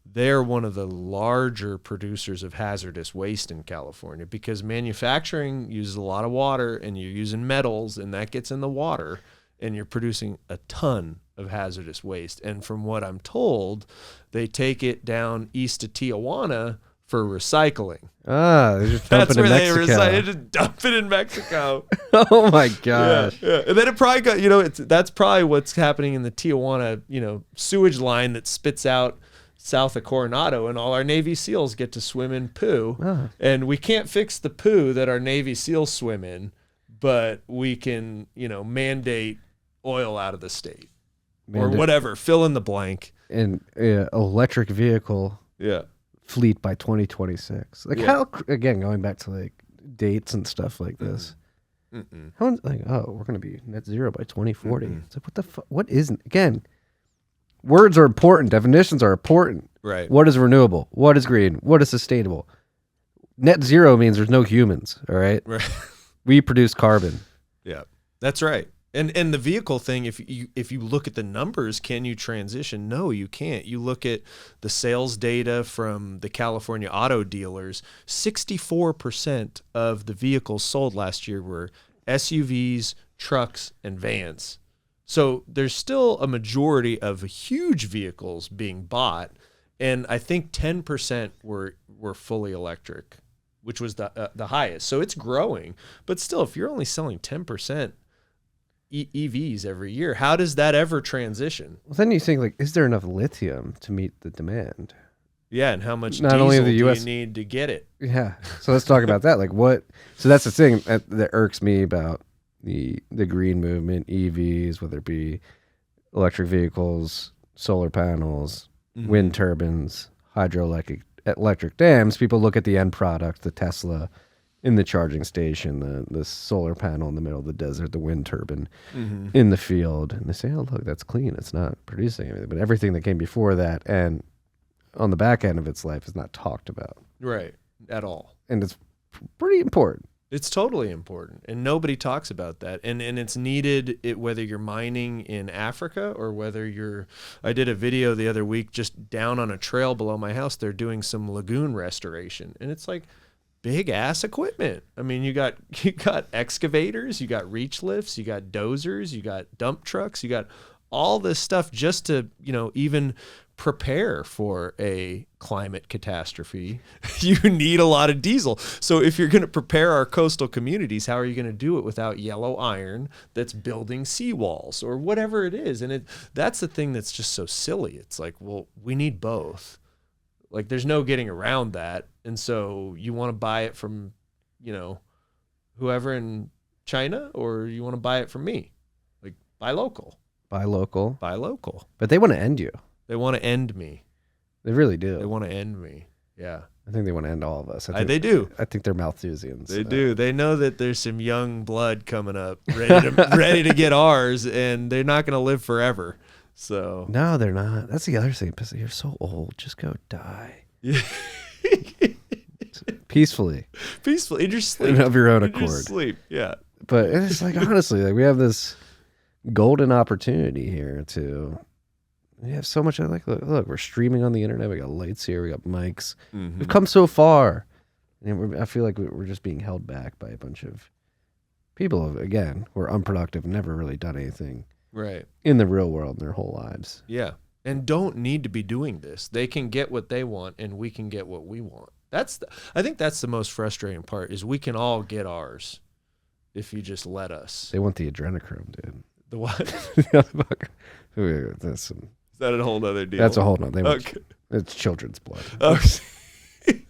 Speaker 1: they're one of the larger producers of hazardous waste in California, because manufacturing uses a lot of water, and you're using metals, and that gets in the water, and you're producing a ton of hazardous waste. And from what I'm told, they take it down east of Tijuana for recycling.
Speaker 2: They just dump it in Mexico.
Speaker 1: They just dump it in Mexico.
Speaker 2: Oh my gosh.
Speaker 1: Yeah. And then it probably got, that's probably what's happening in the Tijuana, sewage line that spits out south of Coronado, and all our Navy SEALs get to swim in poo. And we can't fix the poo that our Navy SEALs swim in, but we can, mandate oil out of the state or whatever, fill in the blank.
Speaker 2: And electric vehicle.
Speaker 1: Yeah.
Speaker 2: Fleet by 2026. How, again, going back to dates and stuff like this. How we're going to be net zero by 2040. It's like, what the fuck? What isn't? Again, words are important. Definitions are important.
Speaker 1: Right.
Speaker 2: What is renewable? What is green? What is sustainable? Net zero means there's no humans. All right.
Speaker 1: Right.
Speaker 2: We produce carbon.
Speaker 1: Yeah, that's right. And the vehicle thing, if you look at the numbers, can you transition? No, you can't. You look at the sales data from the California auto dealers, 64% of the vehicles sold last year were SUVs, trucks, and vans. So there's still a majority of huge vehicles being bought, and I think 10% were fully electric, which was the highest. So it's growing, but still, if you're only selling 10% EVs every year, how does that ever transition?
Speaker 2: Well, then you think, is there enough lithium to meet the demand?
Speaker 1: Yeah, and how much
Speaker 2: not
Speaker 1: diesel
Speaker 2: only the
Speaker 1: do
Speaker 2: US
Speaker 1: you need to get it?
Speaker 2: Yeah. So let's talk about that. Like what? So that's the thing that irks me about the green movement, EVs, whether it be electric vehicles, solar panels, wind turbines, electric dams. People look at the end product, the Tesla in the charging station, the solar panel in the middle of the desert, the wind turbine in the field, and they say, "Oh, look, that's clean. It's not producing anything." But everything that came before that and on the back end of its life is not talked about.
Speaker 1: Right. At all.
Speaker 2: And it's pretty important.
Speaker 1: It's totally important. And nobody talks about that. And it's needed whether you're mining in Africa or whether I did a video the other week just down on a trail below my house. They're doing some lagoon restoration. And it's like big ass equipment. I mean, you got excavators, you got reach lifts, you got dozers, you got dump trucks, you got all this stuff just to, even prepare for a climate catastrophe. You need a lot of diesel. So if you're going to prepare our coastal communities, how are you going to do it without yellow iron that's building seawalls or whatever it is? And that's the thing that's just so silly. It's like, well, we need both. Like there's no getting around that. And so you want to buy it from, whoever in China, or you want to buy it from me? Like buy local.
Speaker 2: Buy local.
Speaker 1: Buy local.
Speaker 2: But they want to end you.
Speaker 1: They want to end me.
Speaker 2: They really do.
Speaker 1: They want to end me. Yeah.
Speaker 2: I think they want to end all of us.
Speaker 1: They do.
Speaker 2: I think they're Malthusians.
Speaker 1: They do. They know that there's some young blood coming up ready to get ours, and they're not going to live forever. So
Speaker 2: no, they're not. That's the other thing. You're so old. Just go die.
Speaker 1: Yeah.
Speaker 2: Peacefully
Speaker 1: in your sleep.
Speaker 2: Of your own
Speaker 1: in
Speaker 2: accord.
Speaker 1: Your sleep. Yeah.
Speaker 2: But it's like, honestly, like we have this golden opportunity here to... We have so much. Look, we're streaming on the internet. We got lights here. We got mics. We've come so far. And I feel like we're just being held back by a bunch of people, again, who are unproductive, never really done anything
Speaker 1: right
Speaker 2: in the real world in their whole lives.
Speaker 1: Yeah. And don't need to be doing this. They can get what they want, and we can get what we want. I think that's the most frustrating part, is we can all get ours if you just let us.
Speaker 2: They want the adrenochrome, dude.
Speaker 1: The what?
Speaker 2: That's some...
Speaker 1: Is that a whole other deal?
Speaker 2: That's a whole nother.
Speaker 1: Okay.
Speaker 2: It's children's blood.
Speaker 1: Okay.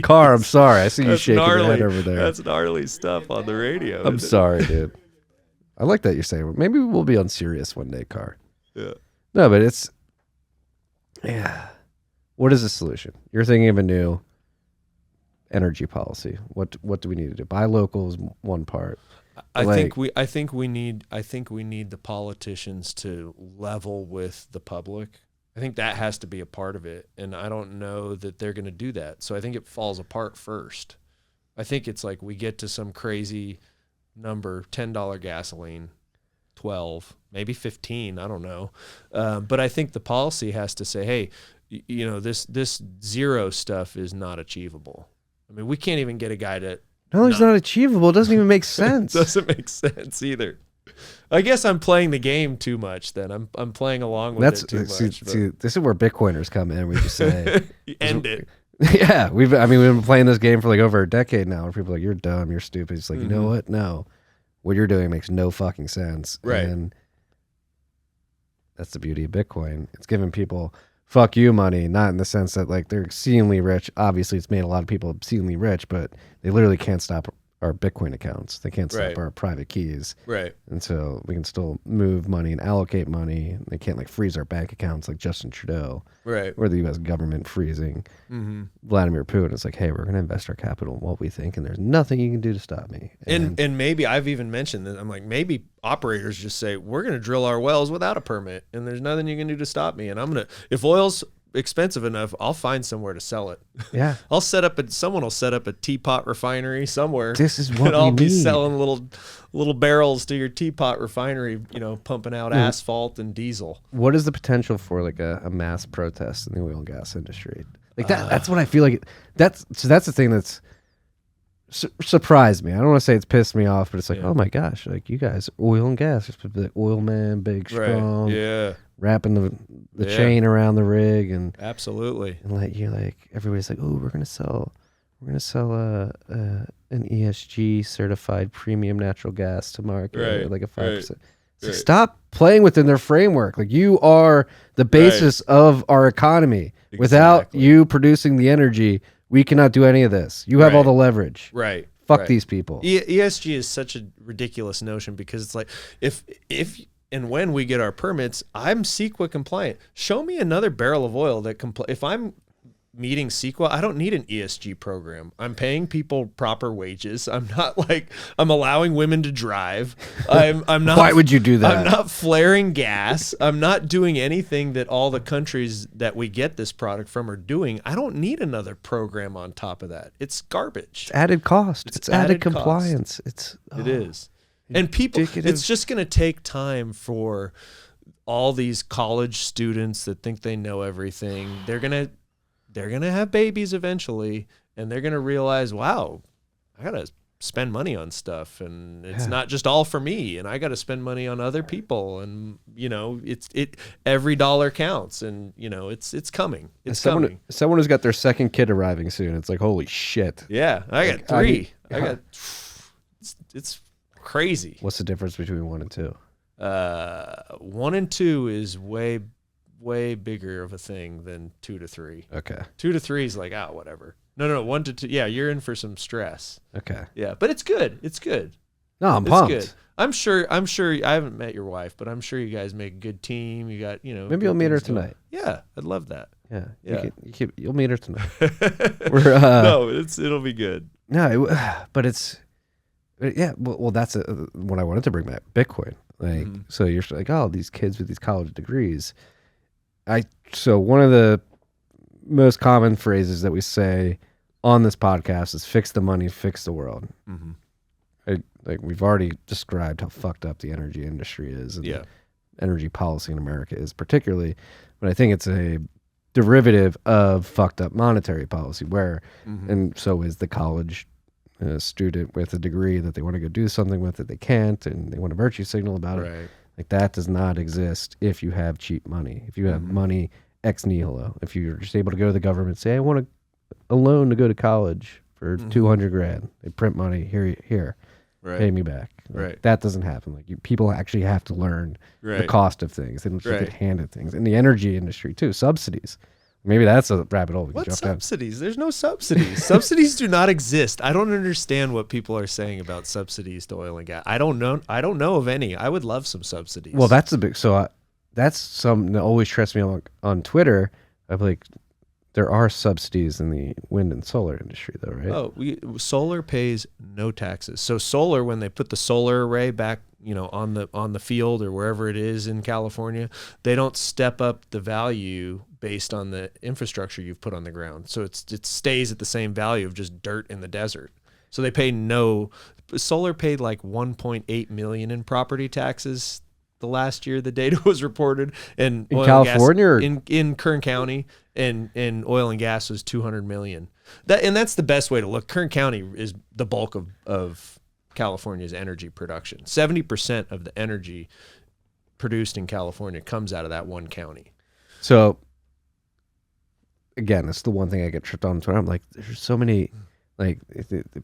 Speaker 2: Car, I'm sorry. I see you shaking
Speaker 1: gnarly.
Speaker 2: your head over there.
Speaker 1: That's gnarly stuff on the radio.
Speaker 2: I'm sorry, dude. I like that you're saying. Maybe we'll be on Sirius one day, Car.
Speaker 1: Yeah.
Speaker 2: No, but it's... Yeah. What is the solution? You're thinking of a new energy policy. What do we need to do? Buy local is one part.
Speaker 1: I think we need the politicians to level with the public. I think that has to be a part of it, and I don't know that they're going to do that. So I think it falls apart first. I think it's like we get to some crazy number, $10 gasoline, 12, maybe 15, I don't know. But I think the policy has to say, hey, this zero stuff is not achievable. I mean, we can't even get a guy to...
Speaker 2: No, it's not achievable. It doesn't even make sense.
Speaker 1: It doesn't make sense either. I guess I'm playing the game too much then. I'm playing along with it too much.
Speaker 2: See, this is where Bitcoiners come in. We just say...
Speaker 1: End it.
Speaker 2: Yeah. We've been playing this game for like over a decade now, where people are like, you're dumb, you're stupid. It's like, you know what? No. What you're doing makes no fucking sense.
Speaker 1: Right.
Speaker 2: And that's the beauty of Bitcoin. It's giving people... fuck you money, not in the sense that like they're exceedingly rich. Obviously, it's made a lot of people exceedingly rich, but they literally can't stop our Bitcoin accounts. They can't stop our private keys.
Speaker 1: Right.
Speaker 2: And so we can still move money and allocate money. They can't like freeze our bank accounts like Justin Trudeau.
Speaker 1: Right.
Speaker 2: Or the U.S. government freezing Vladimir Putin. It's like, hey, we're going to invest our capital in what we think, and there's nothing you can do to stop me.
Speaker 1: And maybe I've even mentioned that. I'm like, maybe operators just say, we're going to drill our wells without a permit, and there's nothing you can do to stop me. And if oil's expensive enough, I'll find somewhere to sell it.
Speaker 2: Yeah.
Speaker 1: Someone will set up a teapot refinery somewhere.
Speaker 2: This is what
Speaker 1: and I'll be
Speaker 2: need.
Speaker 1: selling little barrels to your teapot refinery, pumping out asphalt and diesel.
Speaker 2: What is the potential for like a mass protest in the oil and gas industry? Like that's what I feel like. That's the thing that's surprised me. I don't want to say it's pissed me off, but it's like, oh my gosh, like you guys, oil and gas, you're supposed to be like oil man, big, strong.
Speaker 1: Right. Yeah.
Speaker 2: Wrapping the chain around the rig and
Speaker 1: absolutely.
Speaker 2: And everybody's like, oh, we're gonna sell an ESG certified premium natural gas to market, like a 5%. It's Right. Stop playing within their framework. Like, you are the basis of our economy. Exactly. Without you producing the energy, we cannot do any of this. You have all the leverage.
Speaker 1: Right.
Speaker 2: Fuck these people.
Speaker 1: ESG is such a ridiculous notion because it's like, if and when we get our permits, I'm CEQA compliant. Show me another barrel of oil that if I'm meeting CEQA, I don't need an ESG program. I'm paying people proper wages. I'm allowing women to drive. I'm not.
Speaker 2: Why would you do that?
Speaker 1: I'm not flaring gas. I'm not doing anything that all the countries that we get this product from are doing. I don't need another program on top of that. It's garbage.
Speaker 2: It's added cost. It's added compliance.
Speaker 1: It is. And people, it's just going to take time for all these college students that think they know everything. They're going to have babies eventually, and they're going to realize, wow, I got to spend money on stuff, and it's not just all for me, and I got to spend money on other people, and every dollar counts, and it's coming. It's coming.
Speaker 2: Someone who's got their second kid arriving soon. It's like, holy shit.
Speaker 1: Yeah, I got 3. It's crazy.
Speaker 2: What's the difference between 1 and 2?
Speaker 1: 1 and 2 is way bigger of a thing than 2 to 3.
Speaker 2: Okay.
Speaker 1: 2 to 3 is like, whatever. No, 1 to 2. Yeah, you're in for some stress.
Speaker 2: Okay.
Speaker 1: Yeah, but it's good. It's good.
Speaker 2: No, I'm pumped.
Speaker 1: Good. I'm sure. I haven't met your wife, but I'm sure you guys make a good team. You got,
Speaker 2: Maybe you'll meet her tonight.
Speaker 1: Yeah, I'd love that.
Speaker 2: Yeah.
Speaker 1: Yeah.
Speaker 2: You'll meet her tonight.
Speaker 1: No, it'll be good.
Speaker 2: No, but it's. Yeah, well, that's what I wanted to bring back. Bitcoin. Like, so you're like, oh, these kids with these college degrees. So one of the most common phrases that we say on this podcast is "fix the money, fix the world." Mm-hmm. Like we've already described how fucked up the energy industry is, and the energy policy in America is particularly. But I think it's a derivative of fucked up monetary policy, where, and so is the college student with a degree that they want to go do something with it, they can't, and they want to virtue signal about it. Like, that does not exist if you have cheap money. If you have money ex nihilo, if you're just able to go to the government and say, I want a loan to go to college for $200,000, they print money, here, pay me back. Like, that doesn't happen. Like, people actually have to learn the cost of things. They don't just get handed things. In the energy industry too, subsidies. Maybe that's a rabbit hole.
Speaker 1: What subsidies? There's no subsidies. Subsidies do not exist. I don't understand what people are saying about subsidies to oil and gas. I don't know of any. I would love some subsidies.
Speaker 2: Well, that's that's something that always stressed me on Twitter. I'm like, there are subsidies in the wind and solar industry, though, right?
Speaker 1: Oh, solar pays no taxes. So solar, when they put the solar array back, on the field or wherever it is in California, they don't step up the value based on the infrastructure you've put on the ground. So it stays at the same value of just dirt in the desert. So they pay solar paid like $1.8 million in property taxes the last year the data was reported, and
Speaker 2: in California,
Speaker 1: in Kern County, and oil and gas was $200 million. That's the best way to look. Kern County is the bulk of California's energy production. 70% of the energy produced in California comes out of that one county.
Speaker 2: So again, it's the one thing I get tripped on Twitter. I'm like, there's so many, like,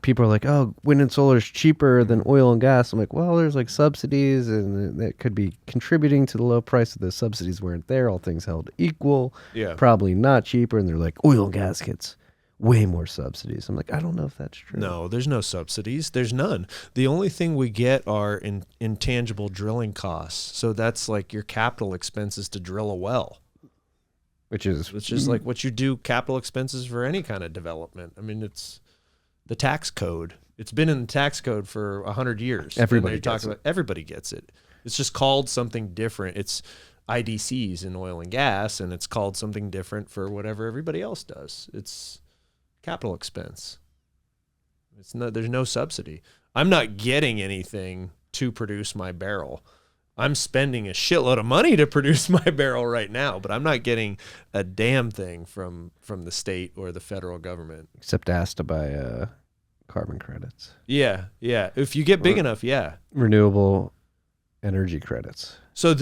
Speaker 2: people are like, oh, wind and solar is cheaper than oil and gas. I'm like, well, there's like subsidies, and that could be contributing to the low price of the subsidies weren't there. All things held equal. Yeah. Probably not cheaper. And they're like, oil and gas gets way more subsidies. I'm like, I don't know if that's true.
Speaker 1: No, there's no subsidies. There's none. The only thing we get are intangible drilling costs. So that's like your capital expenses to drill a well.
Speaker 2: It's
Speaker 1: just like what you do, capital expenses for any kind of development. I mean, it's the tax code. It's been in the tax code for 100 years.
Speaker 2: Everybody gets it.
Speaker 1: Everybody gets it. It's just called something different. It's IDCs in oil and gas, and it's called something different for whatever everybody else does. It's capital expense. There's no subsidy. I'm not getting anything to produce my barrel. I'm spending a shitload of money to produce my barrel right now, but I'm not getting a damn thing from the state or the federal government.
Speaker 2: Except asked to buy carbon credits.
Speaker 1: Yeah. If you get big enough, yeah.
Speaker 2: Renewable energy credits.
Speaker 1: So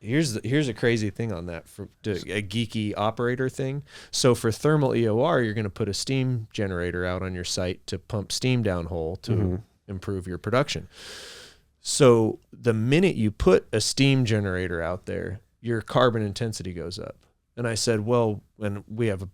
Speaker 1: here's a crazy thing on that, for a geeky operator thing. So for thermal EOR, you're going to put a steam generator out on your site to pump steam downhole to improve your production. So the minute you put a steam generator out there, your carbon intensity goes up. And I said, well, when we have,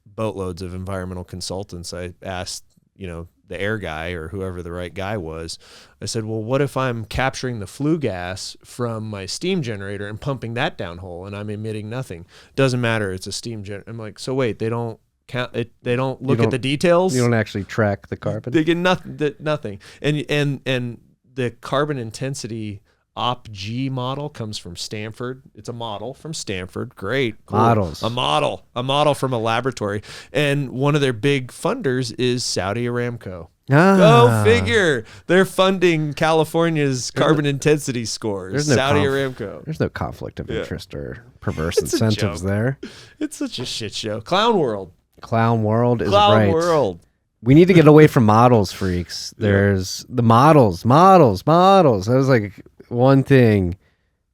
Speaker 1: boatloads of environmental consultants, I asked, the air guy or whoever the right guy was, I said, well, what if I'm capturing the flue gas from my steam generator and pumping that downhole and I'm emitting nothing? Doesn't matter. It's a steam generator. I'm like, so wait, they don't count it. They don't look at the details.
Speaker 2: You don't actually track the carbon.
Speaker 1: They get nothing. And the carbon intensity OpG model comes from Stanford. It's a model from Stanford. Great. Cool.
Speaker 2: Models.
Speaker 1: A model from a laboratory. And one of their big funders is Saudi Aramco. Go figure. They're funding California's carbon intensity scores. Saudi Aramco.
Speaker 2: There's no conflict of interest or perverse incentives there.
Speaker 1: It's such a shit show. Clown world.
Speaker 2: Clown world is
Speaker 1: Clown
Speaker 2: right.
Speaker 1: world.
Speaker 2: We need to get away from models, freaks. There's the models. That was like one thing.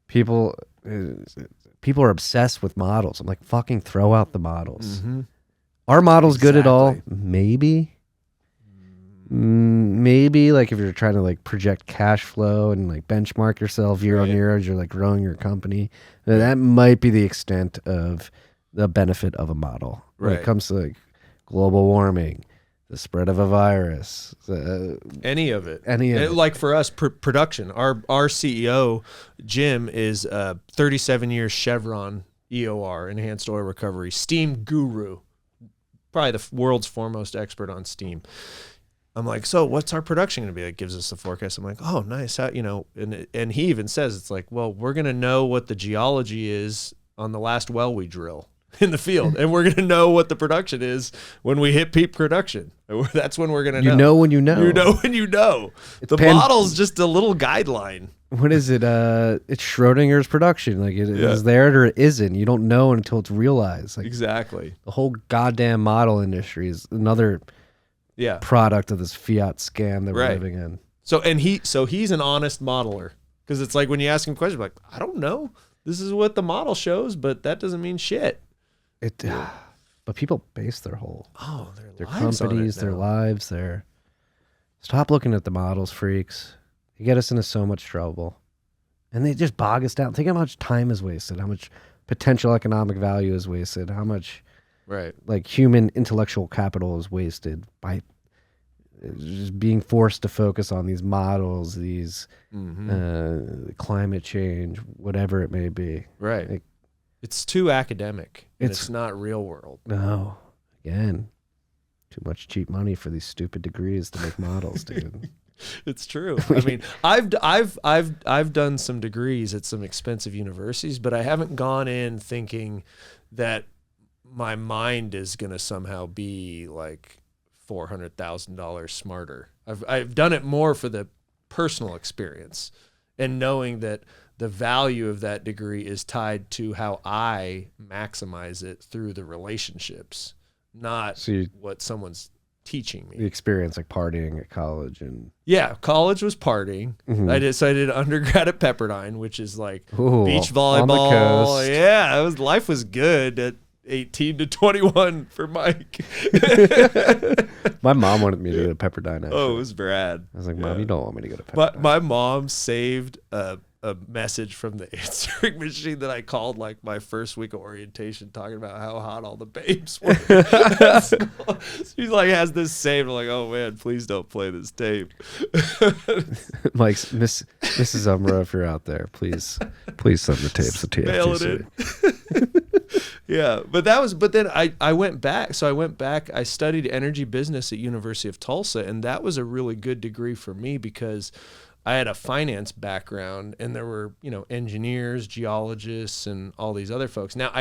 Speaker 2: People are obsessed with models. I'm like, fucking throw out the models.
Speaker 1: Mm-hmm.
Speaker 2: Are models good at all? Maybe. Maybe, like if you're trying to like project cash flow and like benchmark yourself year on year as you're like growing your company, that might be the extent of the benefit of a model. When it comes to like global warming, the spread of a virus,
Speaker 1: any of it.
Speaker 2: Like
Speaker 1: for us, production. Our CEO, Jim, is 37 years Chevron EOR, Enhanced Oil Recovery, steam guru, probably the world's foremost expert on steam. I'm like, so what's our production going to be? Like, gives us the forecast. I'm like, oh, nice. How, and he even says, it's like, well, we're going to know what the geology is on the last well we drill in the field. And we're going to know what the production is when we hit peak production. That's when we're going to know.
Speaker 2: You know when you know.
Speaker 1: You know when you know. The model's just a little guideline.
Speaker 2: What is it? It's Schrodinger's production. Like it is there or it isn't. You don't know until it's realized. Like,
Speaker 1: exactly.
Speaker 2: The whole goddamn model industry is another product of this fiat scam that we're living in.
Speaker 1: So he's an honest modeler, because it's like when you ask him questions, like, I don't know. This is what the model shows, but that doesn't mean shit.
Speaker 2: But people base their whole
Speaker 1: their
Speaker 2: companies, their lives, stop looking at the models, freaks. You get us into so much trouble, and they just bog us down. Think how much time is wasted, how much potential economic value is wasted, how much like human intellectual capital is wasted by just being forced to focus on these models, these climate change, whatever it may be.
Speaker 1: Right.
Speaker 2: Like,
Speaker 1: it's too academic. It's not real world.
Speaker 2: No. Again, too much cheap money for these stupid degrees to make models, dude.
Speaker 1: It's true. I mean, I've done some degrees at some expensive universities, but I haven't gone in thinking that my mind is going to somehow be like $400,000 smarter. I've done it more for the personal experience and knowing that the value of that degree is tied to how I maximize it through the relationships, not what someone's teaching me.
Speaker 2: The experience, like partying at college and
Speaker 1: college was partying.
Speaker 2: Mm-hmm.
Speaker 1: I did undergrad at Pepperdine, which is like beach volleyball.
Speaker 2: On the coast.
Speaker 1: Yeah, life was good at 18 to 21 for Mike.
Speaker 2: My mom wanted me to go to Pepperdine. Actually.
Speaker 1: Oh, it was Brad.
Speaker 2: I was like, Mom, you don't want me to go to Pepperdine.
Speaker 1: My mom saved a message from the answering machine that I called like my first week of orientation, talking about how hot all the babes were. She's like, has this saved. I'm like, oh man, please don't play this tape.
Speaker 2: Mike's Mrs. Umbro, if you're out there, please send the tapes to TFTC.
Speaker 1: Mail it in. Yeah, but then I went back. So I went back, I studied energy business at University of Tulsa, and that was a really good degree for me because I had a finance background, and there were, engineers, geologists, and all these other folks. Now,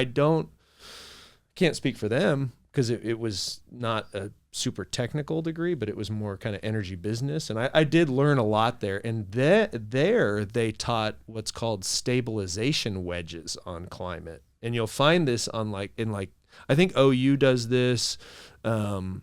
Speaker 1: can't speak for them because it was not a super technical degree, but it was more kind of energy business. And I did learn a lot there. And there they taught what's called stabilization wedges on climate. And you'll find this on I think OU does this. And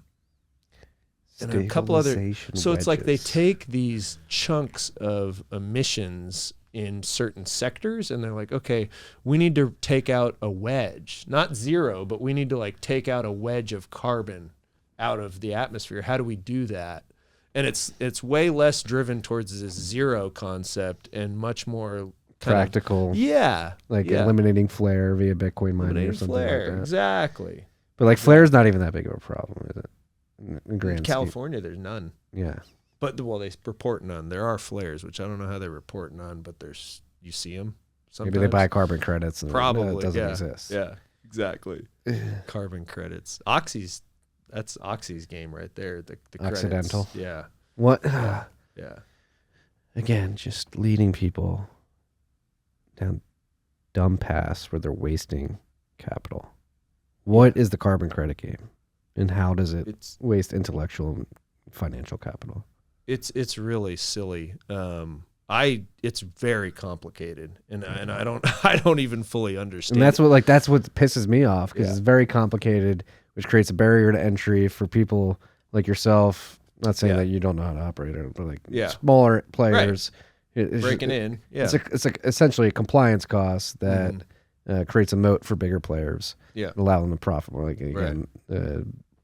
Speaker 1: a couple other, so it's like they take these chunks of emissions in certain sectors and they're like, okay, we need to take out a wedge, not zero, but we need to like take out a wedge of carbon out of the atmosphere. How do we do that? And it's way less driven towards this zero concept and much more
Speaker 2: practical. Eliminating flare via Bitcoin mining or something like that.
Speaker 1: Exactly.
Speaker 2: But like flare is not even that big of a problem, is it?
Speaker 1: In California, there's none.
Speaker 2: Yeah.
Speaker 1: But they report none. There are flares, which I don't know how they report none, but you see them sometimes.
Speaker 2: Maybe they buy carbon credits and
Speaker 1: probably
Speaker 2: it doesn't exist.
Speaker 1: Yeah, exactly. Carbon credits. Oxys, that's Oxys game right there. The
Speaker 2: Occidental.
Speaker 1: Credits. Yeah.
Speaker 2: What?
Speaker 1: Yeah.
Speaker 2: Again, just leading people down dumb paths where they're wasting capital. What is the carbon credit game, and how does it waste intellectual and financial capital?
Speaker 1: It's really silly. It's very complicated, and I don't even fully understand.
Speaker 2: And that's what pisses me off, because it's very complicated, which creates a barrier to entry for people like yourself. Not saying that you don't know how to operate it, but smaller players
Speaker 1: breaking in. Yeah,
Speaker 2: it's essentially a compliance cost that creates a moat for bigger players.
Speaker 1: Yeah,
Speaker 2: allow them to profit more. Like again,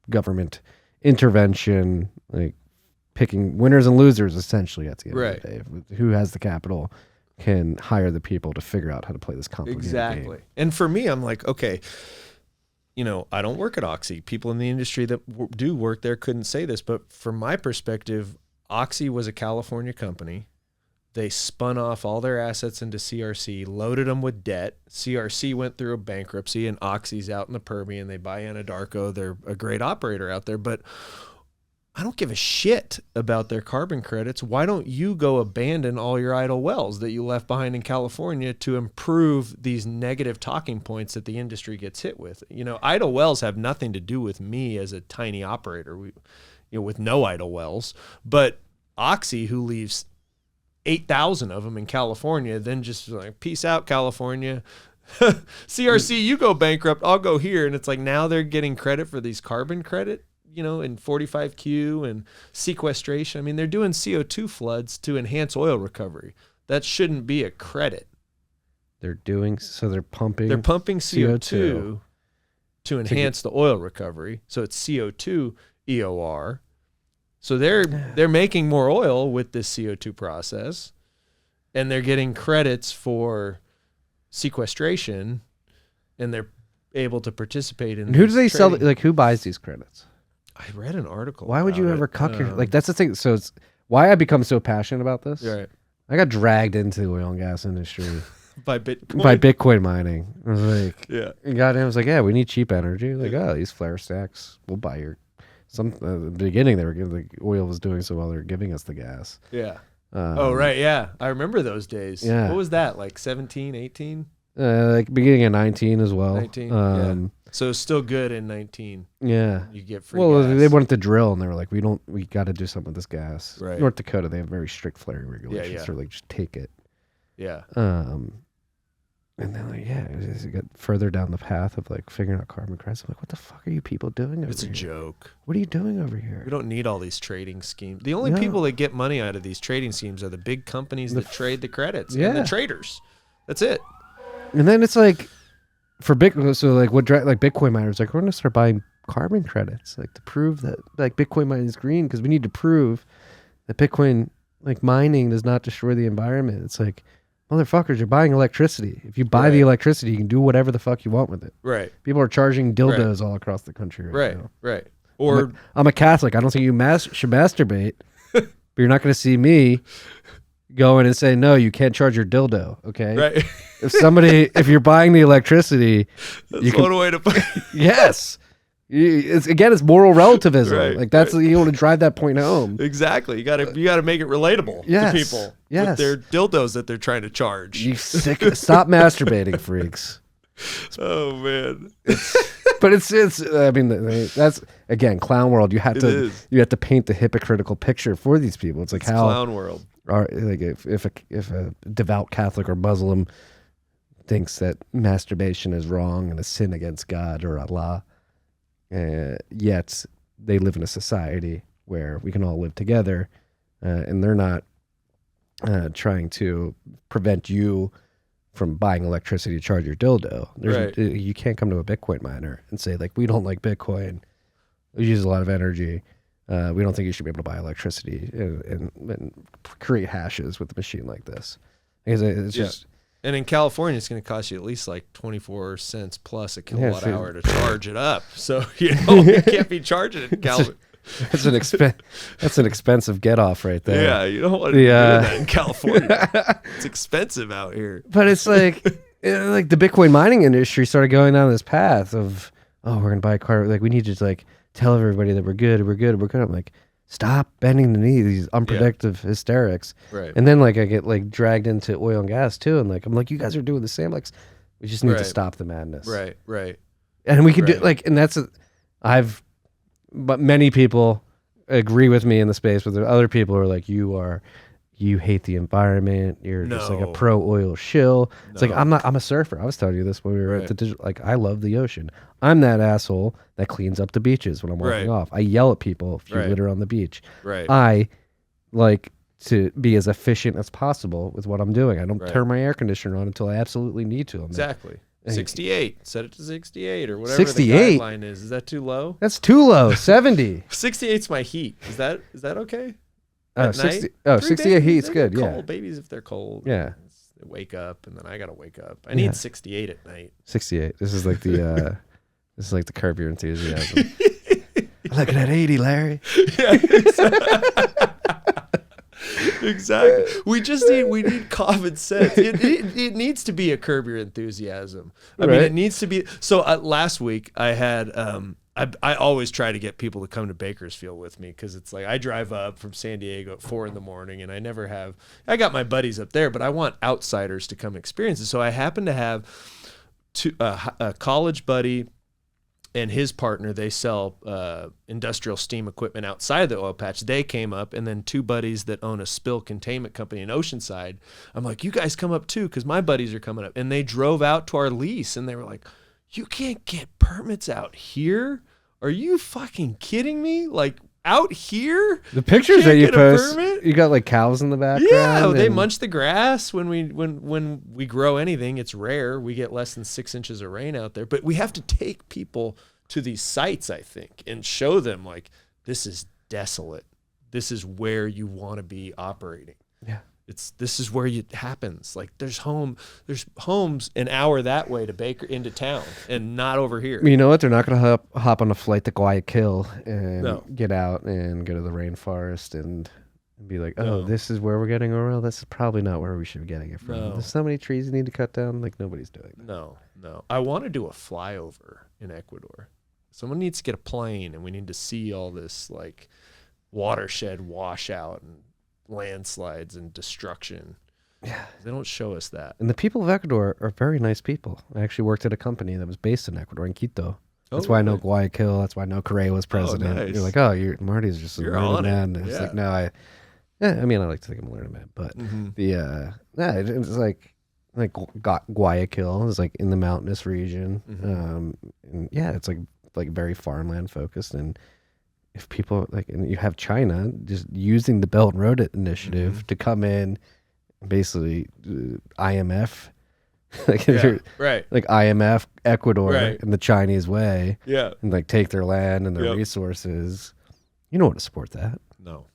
Speaker 2: government intervention, like picking winners and losers essentially at the end of the day. Who has the capital can hire the people to figure out how to play this complicated game.
Speaker 1: And for me, I'm like, okay, I don't work at Oxy. People in the industry that do work there couldn't say this, but from my perspective, Oxy was a California company. They spun off all their assets into CRC, loaded them with debt. CRC went through a bankruptcy, and Oxy's out in the Permian. They buy Anadarko. They're a great operator out there, but I don't give a shit about their carbon credits. Why don't you go abandon all your idle wells that you left behind in California to improve these negative talking points that the industry gets hit with? Idle wells have nothing to do with me as a tiny operator, with no idle wells. But Oxy, who leaves 8,000 of them in California, then just like, peace out, California. CRC, you go bankrupt, I'll go here. And it's like, now they're getting credit for these carbon credit, and 45Q and sequestration. I mean, they're doing CO2 floods to enhance oil recovery. That shouldn't be a credit.
Speaker 2: They're pumping
Speaker 1: CO2 to enhance the oil recovery. So it's CO2 EOR. So they're making more oil with this CO2 process, and they're getting credits for sequestration, and they're able to participate in.
Speaker 2: And who do they sell? Like, who buys these credits?
Speaker 1: I read an article.
Speaker 2: Why would you ever cuck your that's the thing. So it's why I become so passionate about this.
Speaker 1: Right.
Speaker 2: I got dragged into the oil and gas industry
Speaker 1: by Bitcoin.
Speaker 2: By Bitcoin mining. I was like,
Speaker 1: and
Speaker 2: goddamn, I was like, we need cheap energy. Like, these flare stacks, we'll buy your. At the beginning, they were giving, the oil was doing so well, they were giving us the gas.
Speaker 1: Yeah. I remember those days.
Speaker 2: Yeah.
Speaker 1: What was that, like 17, 18?
Speaker 2: Like beginning of 19 as well.
Speaker 1: 19. So it's still good in 19.
Speaker 2: Yeah.
Speaker 1: You get free gas.
Speaker 2: They wanted to drill, and they were like, we got to do something with this gas.
Speaker 1: Right.
Speaker 2: North Dakota, they have very strict flaring regulations.
Speaker 1: Yeah.
Speaker 2: So like, just take it.
Speaker 1: Yeah.
Speaker 2: And then as you get further down the path of like figuring out carbon credits, I'm like, what the fuck are you people doing over here?
Speaker 1: It's a joke.
Speaker 2: What are you doing over here?
Speaker 1: We don't need all these trading schemes. The only people that get money out of these trading schemes are the big companies that trade the credits and the traders. That's it.
Speaker 2: And then it's like for Bitcoin, so like Bitcoin miners, like we're gonna start buying carbon credits, like to prove that like Bitcoin mining is green, because we need to prove that Bitcoin like mining does not destroy the environment. It's like, motherfuckers, you're buying electricity. If you buy the electricity, you can do whatever the fuck you want with it.
Speaker 1: Right.
Speaker 2: People are charging dildos all across the country right now.
Speaker 1: Right. Or
Speaker 2: I'm a Catholic. I don't think you should masturbate, but you're not going to see me go in and say, no, you can't charge your dildo. Okay.
Speaker 1: Right.
Speaker 2: If you're buying the electricity,
Speaker 1: that's one way to put it.
Speaker 2: Yes. It's moral relativism.
Speaker 1: Right,
Speaker 2: like that's you want to drive that point home.
Speaker 1: Exactly. You got to make it relatable to people with their dildos that they're trying to charge.
Speaker 2: You sick. Stop masturbating, freaks.
Speaker 1: Oh man.
Speaker 2: But it's. I mean, that's again clown world. You have to paint the hypocritical picture for these people. It's like how
Speaker 1: clown world.
Speaker 2: Like if a devout Catholic or Muslim thinks that masturbation is wrong and a sin against God or Allah. Yet they live in a society where we can all live together, and they're not trying to prevent you from buying electricity to charge your dildo. You can't come to a Bitcoin miner and say like, we don't like Bitcoin. We use a lot of energy. We don't think you should be able to buy electricity and create hashes with a machine like this. Because it's just.
Speaker 1: And in California, it's going to cost you at least like 24 cents plus a kilowatt hour to charge it up. So you can't be charging it in California.
Speaker 2: That's an expensive get off right there.
Speaker 1: Yeah, you don't want to do that in California. It's expensive out here.
Speaker 2: But it's like the Bitcoin mining industry started going down this path of, oh, we're gonna buy a car. Like we need to like tell everybody that we're good. I'm like, stop bending the knee, these unproductive hysterics.
Speaker 1: Right.
Speaker 2: And then like I get like dragged into oil and gas too, and like I'm like, you guys are doing the same. Like we just need to stop the madness.
Speaker 1: Right.
Speaker 2: And we can do like, and that's but many people agree with me in the space, but there are other people who are like, you hate the environment. You're just like a pro oil shill. It's like, I'm a surfer. I was telling you this when we were at the digital, like I love the ocean. I'm that asshole that cleans up the beaches when I'm walking off. I yell at people if you litter on the beach.
Speaker 1: Right.
Speaker 2: I like to be as efficient as possible with what I'm doing. I don't turn my air conditioner on until I absolutely need to.
Speaker 1: Exactly. 68. Set it to 68 or whatever
Speaker 2: 68?
Speaker 1: the guideline is. Is that too low?
Speaker 2: That's too low. 70.
Speaker 1: 68's my heat. Is that okay?
Speaker 2: Oh, 68 heat's good.
Speaker 1: Cold.
Speaker 2: Yeah.
Speaker 1: Babies, if they're cold.
Speaker 2: Yeah.
Speaker 1: They wake up and then I got to wake up. I need 68 at night.
Speaker 2: 68. This is like the this is like the Curb Your Enthusiasm. Look at that 80, Larry.
Speaker 1: Yeah, exactly. We need common sense. It needs to be a Curb Your Enthusiasm. I mean, it needs to be. So last week I had I always try to get people to come to Bakersfield with me because it's like I drive up from San Diego at 4 a.m. and I never have. I got my buddies up there, but I want outsiders to come experience it. So I happen to have a college buddy and his partner. They sell industrial steam equipment outside the oil patch. They came up, and then 2 buddies that own a spill containment company in Oceanside. I'm like, you guys come up too, because my buddies are coming up. And they drove out to our lease, and they were like, you can't get permits out here? Are you fucking kidding me? Like, out here?
Speaker 2: The pictures that you post, you got like cows in the background.
Speaker 1: Yeah, they munch the grass. When we grow anything, it's rare. We get less than 6 inches of rain out there. But we have to take people to these sites, I think, and show them like, this is desolate. This is where you want to be operating.
Speaker 2: Yeah.
Speaker 1: This is where it happens. Like there's homes an hour that way to Baker into town and not over here.
Speaker 2: You know what? They're not going to hop on a flight to Guayaquil and get out and go to the rainforest and be like, oh, this is where we're getting oil. This is probably not where we should be getting it from. There's so many trees you need to cut down. Like nobody's doing that.
Speaker 1: No. I want to do a flyover in Ecuador. Someone needs to get a plane and we need to see all this like watershed washout and landslides and destruction.
Speaker 2: Yeah.
Speaker 1: They don't show us that.
Speaker 2: And the people of Ecuador are very nice people. I actually worked at a company that was based in Ecuador, in Quito. That's why I know Guayaquil. That's why I know Correa was president.
Speaker 1: Nice.
Speaker 2: You're like, Marty's just a learned man. It's like, no, I mean, I like to think I'm a learned man, but it's like Guayaquil is like in the mountainous region. And it's like very farmland focused. And if people and you have China just using the Belt and Road Initiative to come in, basically IMF, like IMF Ecuador in the Chinese way, and like take their land and their resources. You don't want to support that.
Speaker 1: No,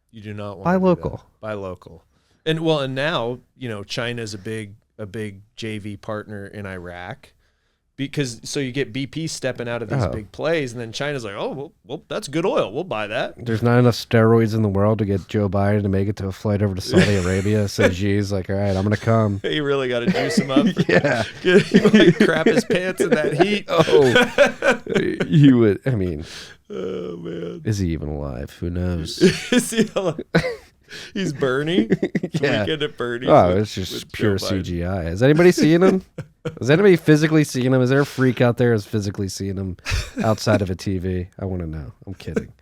Speaker 1: you do not want
Speaker 2: buy local.
Speaker 1: Buy local, and now China's a big JV partner in Iraq. Because you get BP stepping out of these big plays, and then China's like, oh, well, that's good oil. We'll buy that.
Speaker 2: There's not enough steroids in the world to get Joe Biden to make it to a flight over to Saudi Arabia. So Xi's like, all right, I'm going to come.
Speaker 1: He really got to juice him up. He might crap his pants in that heat.
Speaker 2: He would. I mean,
Speaker 1: oh, man.
Speaker 2: Is he even alive? Who knows?
Speaker 1: Is he alive? He's Bernie. Weekend at Bernie's.
Speaker 2: Oh, it's just pure CGI. Has anybody seen him? Has anybody physically seen him? Is there a freak out there who's physically seen him outside of a TV? I want to know. I'm kidding.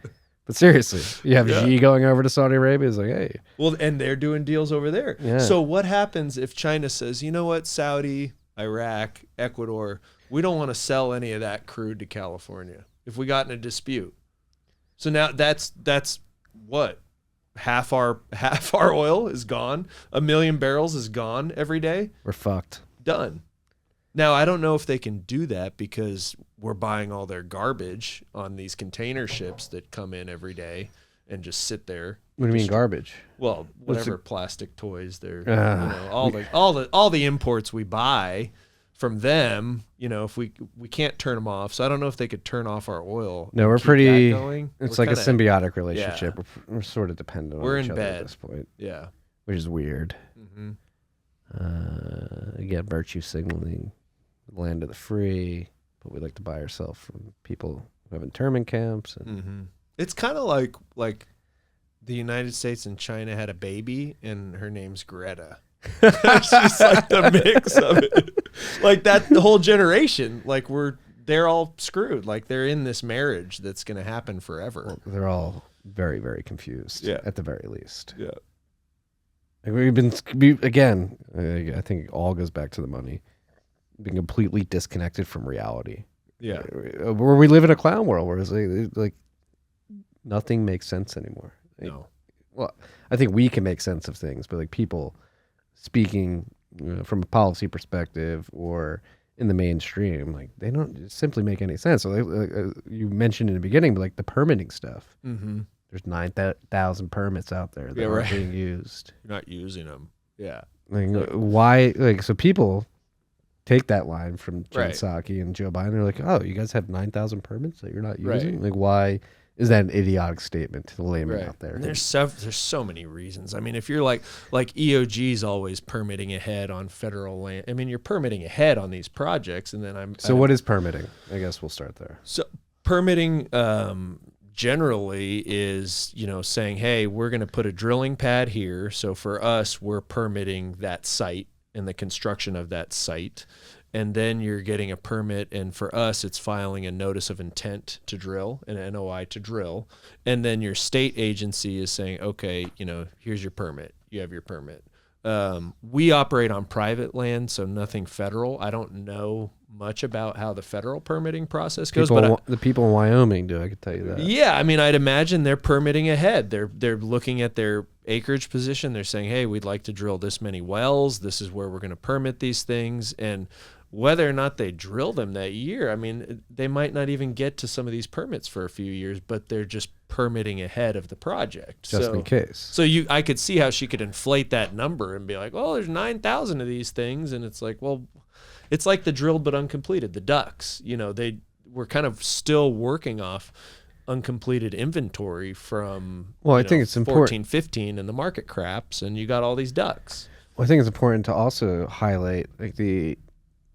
Speaker 2: But seriously, you have Xi going over to Saudi Arabia. It's like, hey.
Speaker 1: Well, and they're doing deals over there.
Speaker 2: Yeah.
Speaker 1: So what happens if China says, you know what, Saudi, Iraq, Ecuador, we don't want to sell any of that crude to California if we got in a dispute. So now that's what? Half our oil is gone. 1 million barrels is gone every day.
Speaker 2: We're fucked.
Speaker 1: Done. Now, I don't know if they can do that because we're buying all their garbage on these container ships that come in every day and just sit there.
Speaker 2: What do you mean garbage?
Speaker 1: Well, whatever plastic toys they're, all the imports we buy from them, if we can't turn them off. So I don't know if they could turn off our oil.
Speaker 2: No, we're pretty going. It's like a symbiotic relationship.
Speaker 1: Yeah.
Speaker 2: We're sort of dependent
Speaker 1: we're
Speaker 2: on each
Speaker 1: in
Speaker 2: other
Speaker 1: bed
Speaker 2: at this point.
Speaker 1: Yeah.
Speaker 2: Which is weird.
Speaker 1: Mm-hmm.
Speaker 2: Again, virtue signaling, land of the free, but we like to buy ourselves from people who have internment camps. And
Speaker 1: It's kind of like the United States and China had a baby, and her name's Greta. She's like the mix of it. Like that, the whole generation, like they're all screwed. Like they're in this marriage that's going to happen forever.
Speaker 2: Well, they're all very, very confused.
Speaker 1: Yeah.
Speaker 2: At the very least.
Speaker 1: Yeah.
Speaker 2: Like again, I think it all goes back to the money. Being completely disconnected from reality.
Speaker 1: Yeah.
Speaker 2: Where we live in a clown world where it's like nothing makes sense anymore.
Speaker 1: No.
Speaker 2: Well, I think we can make sense of things, but like people speaking from a policy perspective or in the mainstream, like they don't simply make any sense. So you mentioned in the beginning, but like the permitting stuff.
Speaker 1: Mm-hmm.
Speaker 2: There's 9,000 permits out there that aren't being used.
Speaker 1: You're not using them. Yeah.
Speaker 2: Like why? Like so, people take that line from Jen Psaki and Joe Biden. They're like, "Oh, you guys have 9,000 permits that you're not using." Like, why is that an idiotic statement to the layman out there?
Speaker 1: And there's so many reasons. I mean, if you're like EOG's always permitting ahead on federal land. I mean, you're permitting ahead on these projects, and then
Speaker 2: what is permitting? I guess we'll start there.
Speaker 1: So permitting. Generally is, saying, hey, we're going to put a drilling pad here. So for us, we're permitting that site and the construction of that site. And then you're getting a permit. And for us, it's filing a notice of intent to drill, an NOI to drill. And then your state agency is saying, okay, here's your permit. You have your permit. We operate on private land, so nothing federal. I don't know much about how the federal permitting process goes, but
Speaker 2: the people in Wyoming do. I can tell you that.
Speaker 1: Yeah, I mean, I'd imagine they're permitting ahead. They're looking at their acreage position. They're saying, hey, we'd like to drill this many wells. This is where we're going to permit these things. And whether or not they drill them that year, I mean, they might not even get to some of these permits for a few years, but they're just permitting ahead of the project.
Speaker 2: Just in case.
Speaker 1: So I could see how she could inflate that number and be like, well, there's 9,000 of these things. And it's like, well, it's like the drilled but uncompleted, the ducks. They were kind of still working off uncompleted inventory from
Speaker 2: I think it's
Speaker 1: 14, 15 and the market craps, and you got all these ducks.
Speaker 2: Well, I think it's important to also highlight like the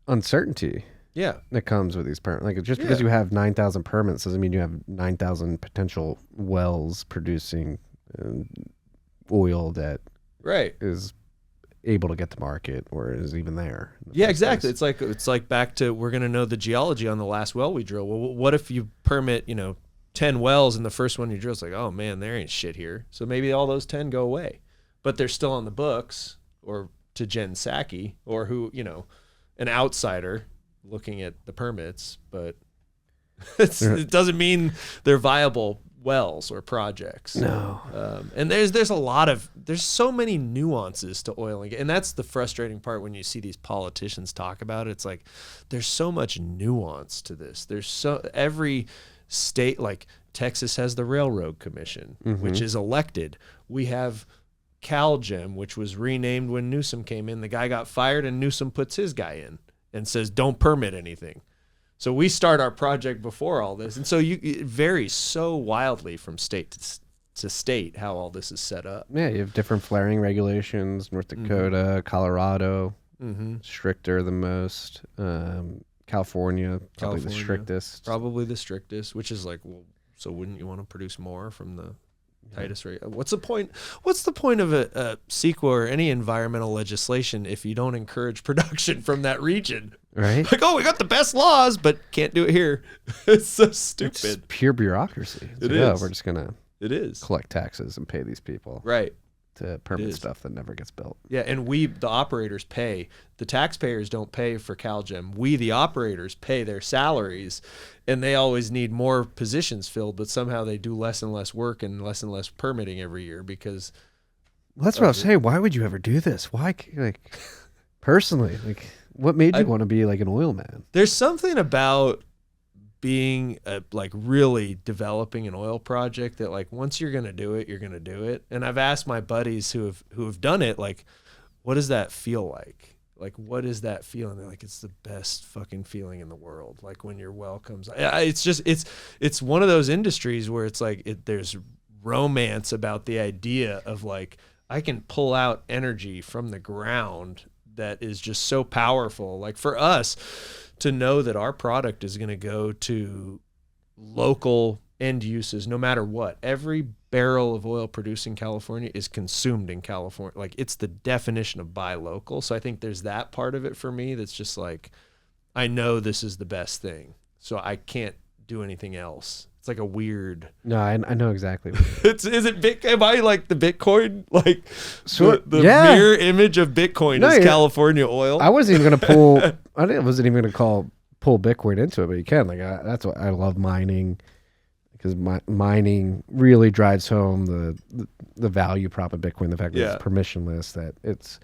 Speaker 2: uncertainty that comes with these permits. Like just because you have 9,000 permits doesn't mean you have 9,000 potential wells producing oil that is able to get to market or is even there.
Speaker 1: Yeah, exactly. It's like back to, we're going to know the geology on the last well we drill. Well, what if you permit 10 wells and the first one you drill is like, oh man, there ain't shit here. So maybe all those 10 go away, but they're still on the books, or to Jen Psaki or who, an outsider looking at the permits, but it doesn't mean they're viable wells or projects.
Speaker 2: No.
Speaker 1: And there's so many nuances to oil and that's the frustrating part when you see these politicians talk about it. It's like there's so much nuance to this. Every state, like Texas has the Railroad Commission, which is elected. We have CalGEM, which was renamed when Newsom came in. The guy got fired and Newsom puts his guy in and says, don't permit anything. So we start our project before all this. And so it varies so wildly from state to state how all this is set up.
Speaker 2: Yeah, you have different flaring regulations. North Dakota, Colorado, stricter than most. California, probably the strictest.
Speaker 1: Probably the strictest, which is like, well, so wouldn't you want to produce more from the tightest rate? What's the point? What's the point of a CEQA or any environmental legislation if you don't encourage production from that region?
Speaker 2: Right?
Speaker 1: Like, oh, we got the best laws, but can't do it here. It's so stupid.
Speaker 2: It's pure bureaucracy.
Speaker 1: It is.
Speaker 2: Yeah, we're just gonna
Speaker 1: It
Speaker 2: collect taxes and pay these people to permit stuff that never gets built.
Speaker 1: Yeah, and we, the operators, pay. The taxpayers don't pay for CalGEM. We, the operators, pay their salaries, and they always need more positions filled, but somehow they do less and less work and less permitting every year because...
Speaker 2: Well, that's what I was saying. Why would you ever do this? Why, personally, What made you want to be like an oil man?
Speaker 1: There's something about being like really developing an oil project that like once you're gonna do it, you're gonna do it. And I've asked my buddies who have done it, like, what does that feel like? Like, what is that feeling? They're like, it's the best fucking feeling in the world. Like when your well comes, it's just, it's one of those industries where it's like, there's romance about the idea of like, I can pull out energy from the ground that is just so powerful. Like for us to know that our product is going to go to local end uses, no matter what, every barrel of oil produced in California is consumed in California. Like it's the definition of buy local. So I think there's that part of it for me. That's just like, I know this is the best thing, so I can't do anything else. It's like a weird.
Speaker 2: No, I know exactly.
Speaker 1: Is it Bitcoin? Am I like the Bitcoin? Like the mirror image of Bitcoin is California oil.
Speaker 2: I wasn't even gonna pull. I wasn't even gonna pull Bitcoin into it, but you can. Like that's what I love mining, because mining really drives home the value prop of Bitcoin. The fact that it's permissionless, that it's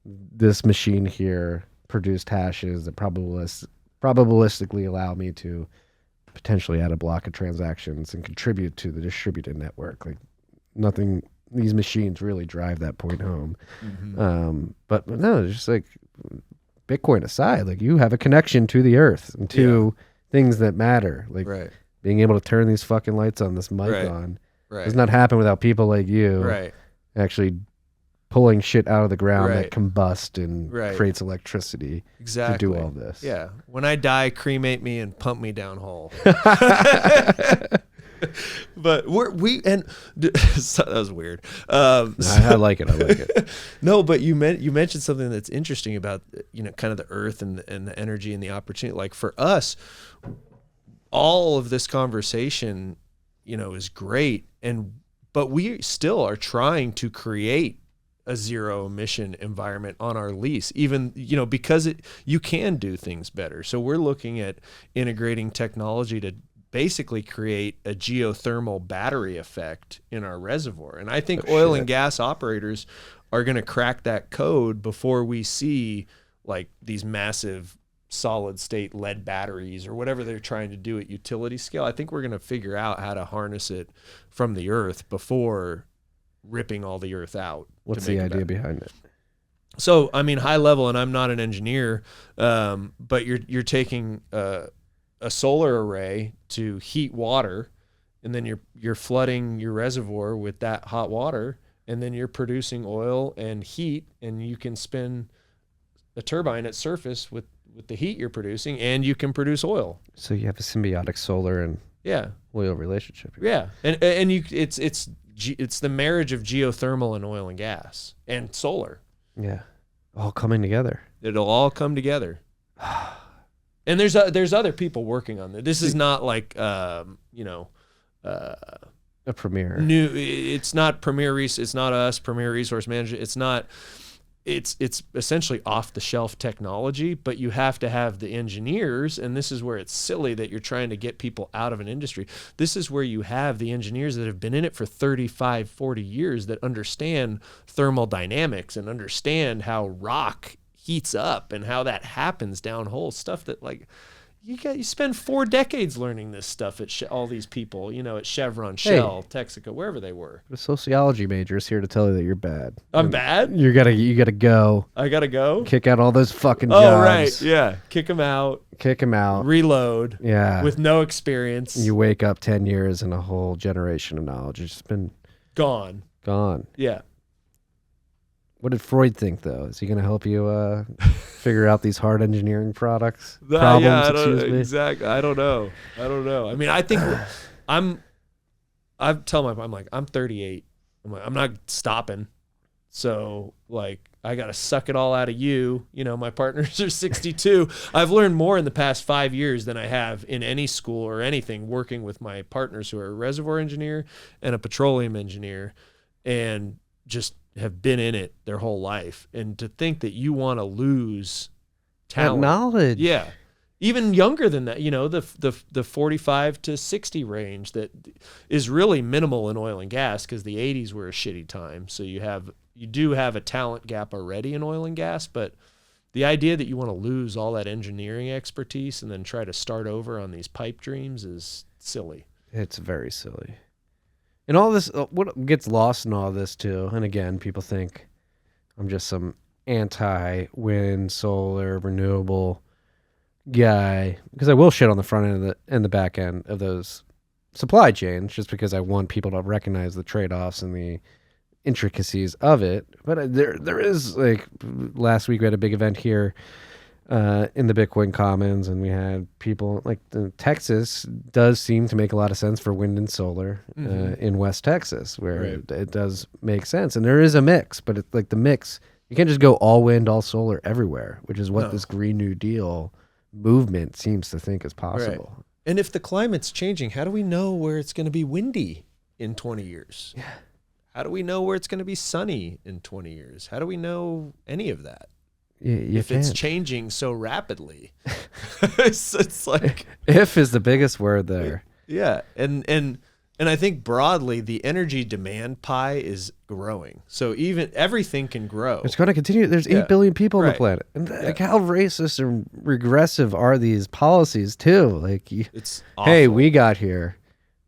Speaker 2: this machine here produced hashes that probabilistically allow me to potentially add a block of transactions and contribute to the distributed network. Like nothing, these machines really drive that point home. Mm-hmm. But no, it's just like Bitcoin aside, like you have a connection to the earth and to things that matter. Like being able to turn these fucking lights on, this mic on, does not happen without people like you actually pulling shit out of the ground that combust and creates electricity to do all this.
Speaker 1: Yeah. When I die, cremate me and pump me down hole. But that was weird.
Speaker 2: I like it. I like it.
Speaker 1: No, but you mentioned something that's interesting about, kind of the earth and the energy and the opportunity. Like for us, all of this conversation, is great. But we still are trying to create a zero emission environment on our lease, even, because you can do things better. So we're looking at integrating technology to basically create a geothermal battery effect in our reservoir. And I think oil and gas operators are going to crack that code before we see like these massive solid state lead batteries or whatever they're trying to do at utility scale. I think we're going to figure out how to harness it from the earth before ripping all the earth out.
Speaker 2: What's the idea behind it?
Speaker 1: So, I mean, high level, and I'm not an engineer, but you're taking a solar array to heat water, and then you're flooding your reservoir with that hot water, and then you're producing oil and heat, and you can spin a turbine at surface with the heat you're producing, and you can produce oil.
Speaker 2: So you have a symbiotic solar and oil relationship here.
Speaker 1: Yeah, and it's the marriage of geothermal and oil and gas and solar.
Speaker 2: Yeah, all coming together.
Speaker 1: It'll all come together. And there's other people working on this. This is not like a
Speaker 2: premier.
Speaker 1: It's not premier. It's not us, Premier Resource Management. It's not. It's essentially off the shelf technology, but you have to have the engineers, and this is where it's silly that you're trying to get people out of an industry. This is where you have the engineers that have been in it for 35, 40 years that understand thermal dynamics and understand how rock heats up and how that happens downhole, stuff that like you spend 4 decades learning this stuff at all these people, at Chevron, Shell, Texaco, wherever they were.
Speaker 2: The sociology major is here to tell you that you're bad.
Speaker 1: I'm bad?
Speaker 2: You gotta go.
Speaker 1: I gotta go?
Speaker 2: Kick out all those fucking jobs.
Speaker 1: Oh, right. Yeah. Kick them out. Reload.
Speaker 2: Yeah.
Speaker 1: With no experience.
Speaker 2: You wake up 10 years and a whole generation of knowledge has just been
Speaker 1: gone. Yeah.
Speaker 2: What did Freud think, though? Is he going to help you figure out these hard engineering problems?
Speaker 1: Exactly. I don't know. I mean, I think I'm 38. I'm not stopping. So like, I got to suck it all out of you. My partners are 62. I've learned more in the past 5 years than I have in any school or anything, working with my partners who are a reservoir engineer and a petroleum engineer, and just have been in it their whole life. And to think that you want to lose talent,
Speaker 2: that knowledge.
Speaker 1: Yeah. Even younger than that, the 45 to 60 range that is really minimal in oil and gas, because the 80s were a shitty time. So you do have a talent gap already in oil and gas, but the idea that you want to lose all that engineering expertise and then try to start over on these pipe dreams is silly.
Speaker 2: It's very silly. And all this, what gets lost in all this too, and again, people think I'm just some anti-wind, solar, renewable guy, because I will shit on the front end and the back end of those supply chains, just because I want people to recognize the trade-offs and the intricacies of it. But there is, like, last week we had a big event here in the Bitcoin Commons, and we had people like Texas does seem to make a lot of sense for wind and solar in West Texas, where it does make sense, and there is a mix, but it's like the mix, you can't just go all wind, all solar everywhere, which is what this Green New Deal movement seems to think is possible.
Speaker 1: Right. And if the climate's changing, how do we know where it's going to be windy in 20 years?
Speaker 2: Yeah.
Speaker 1: How do we know where it's going to be sunny in 20 years? How do we know any of that? It's changing so rapidly. it's like...
Speaker 2: If is the biggest word there.
Speaker 1: Yeah. And I think broadly, the energy demand pie is growing. So even everything can grow.
Speaker 2: It's going to continue. There's 8 billion people on the planet. And like, how racist and regressive are these policies too? Like,
Speaker 1: it's awful.
Speaker 2: Hey, we got here.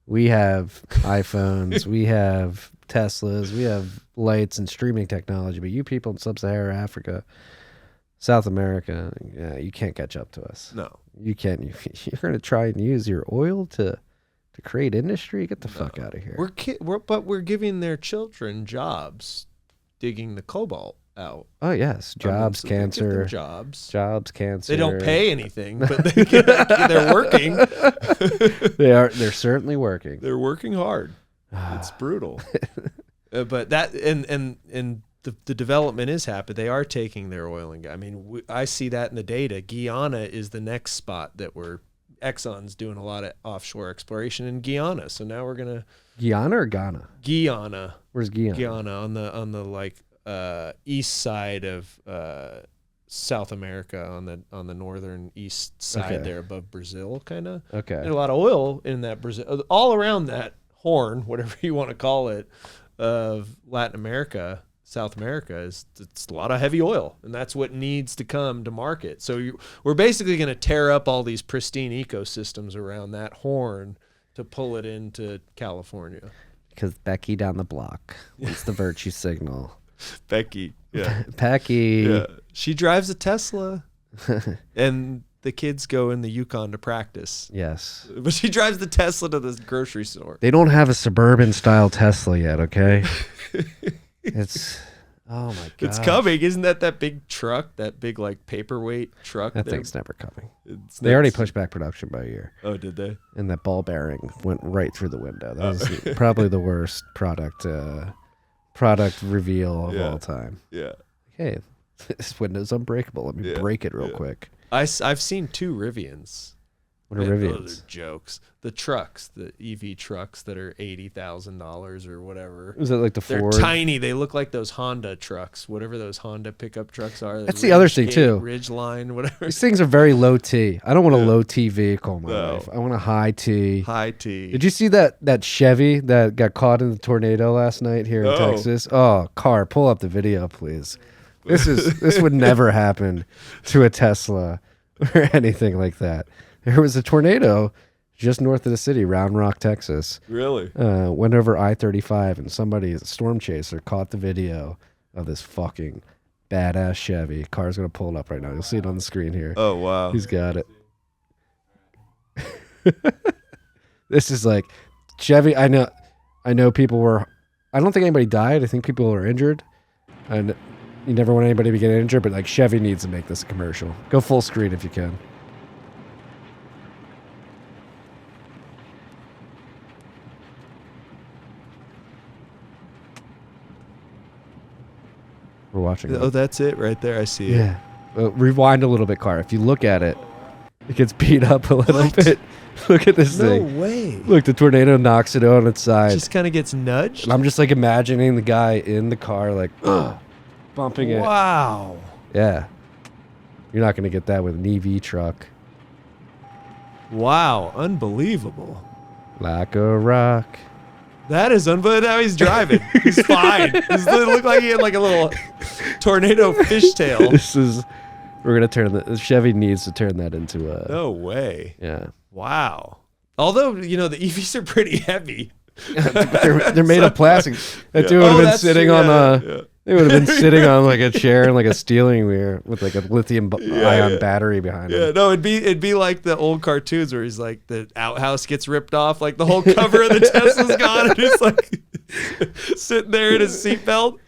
Speaker 2: We have iPhones. We have Teslas. We have lights and streaming technology. But you people in Sub-Saharan Africa, South America, you can't catch up to us.
Speaker 1: No.
Speaker 2: You can't. You're going to try and use your oil to create industry? Get the fuck out of here.
Speaker 1: We're giving their children jobs, digging the cobalt out.
Speaker 2: Oh yes, jobs, cancer,
Speaker 1: jobs,
Speaker 2: cancer.
Speaker 1: They don't pay anything, but they're working.
Speaker 2: They're certainly working.
Speaker 1: They're working hard. It's brutal. But that and the development is happening. They are taking their oil and gas. I mean, I see that in the data. Guyana is the next spot that Exxon's doing a lot of offshore exploration in Guyana. So now we're gonna
Speaker 2: Guyana or Ghana?
Speaker 1: Guyana.
Speaker 2: Where's Guyana?
Speaker 1: Guyana on the like east side of South America, on the northern east side there above Brazil, kind of.
Speaker 2: Okay.
Speaker 1: And a lot of oil in that Brazil, all around that horn, whatever you want to call it, of Latin America. South America it's a lot of heavy oil, and that's what needs to come to market. So we're basically going to tear up all these pristine ecosystems around that horn to pull it into California.
Speaker 2: Because Becky down the block wants the virtue signal.
Speaker 1: Becky, yeah.
Speaker 2: Becky.
Speaker 1: Yeah. She drives a Tesla, and the kids go in the Yukon to practice.
Speaker 2: Yes.
Speaker 1: But she drives the Tesla to the grocery store.
Speaker 2: They don't have a suburban-style Tesla yet, okay? It's, oh my god,
Speaker 1: it's coming. Isn't that big truck, that big like paperweight truck?
Speaker 2: That thing's never coming. They already pushed back production by a year.
Speaker 1: Oh, did they?
Speaker 2: And that ball bearing went right through the window. That was probably the worst product reveal of all time.
Speaker 1: Yeah.
Speaker 2: Hey, this window's unbreakable. Let me break it real quick.
Speaker 1: I've seen 2 Rivians.
Speaker 2: What are Rivians?
Speaker 1: Those are jokes. The trucks, the EV trucks that are $80,000 or whatever.
Speaker 2: Is that like the Ford?
Speaker 1: They're tiny. They look like those Honda trucks, whatever those Honda pickup trucks are.
Speaker 2: That's the other thing too.
Speaker 1: Ridgeline, whatever.
Speaker 2: These things are very low T. I don't want a low T vehicle in my life. I want a high T.
Speaker 1: High T.
Speaker 2: Did you see that Chevy that got caught in the tornado last night here in Texas? Oh, car, pull up the video, please. This would never happen to a Tesla or anything like that. There was a tornado just north of the city, Round Rock, Texas.
Speaker 1: Really?
Speaker 2: Went over I-35, and somebody, a storm chaser, caught the video of this fucking badass Chevy. Car's going to pull it up right now. You'll see it on the screen here.
Speaker 1: Oh, wow.
Speaker 2: He's got it. This is like Chevy. I know people were, I don't think anybody died. I think people were injured. And you never want anybody to get injured, but like Chevy needs to make this a commercial. Go full screen if you can. We're watching.
Speaker 1: Oh, that's it right there. I see it.
Speaker 2: Yeah. Rewind a little bit, Car. If you look at it, it gets beat up a little bit. Look at this thing.
Speaker 1: No way.
Speaker 2: Look, the tornado knocks it on its side.
Speaker 1: Just kind of gets nudged.
Speaker 2: And I'm just like imagining the guy in the car like bumping it.
Speaker 1: Wow.
Speaker 2: Yeah. You're not going to get that with an EV truck.
Speaker 1: Wow. Unbelievable.
Speaker 2: Like a rock.
Speaker 1: That is unbelievable. Now he's driving. He's fine. It looked like he had like a little tornado fishtail.
Speaker 2: We're gonna turn the Chevy needs to turn that into a.
Speaker 1: No way.
Speaker 2: Yeah.
Speaker 1: Wow. Although the EVs are pretty heavy.
Speaker 2: they're made of plastic. That dude would have been sitting on They would have been sitting on like a chair and like a steering wheel with like a lithium ion battery behind him.
Speaker 1: Yeah, no, it'd be like the old cartoons where he's like the outhouse gets ripped off, like the whole cover of the Tesla's gone, and he's like sitting there in his seatbelt.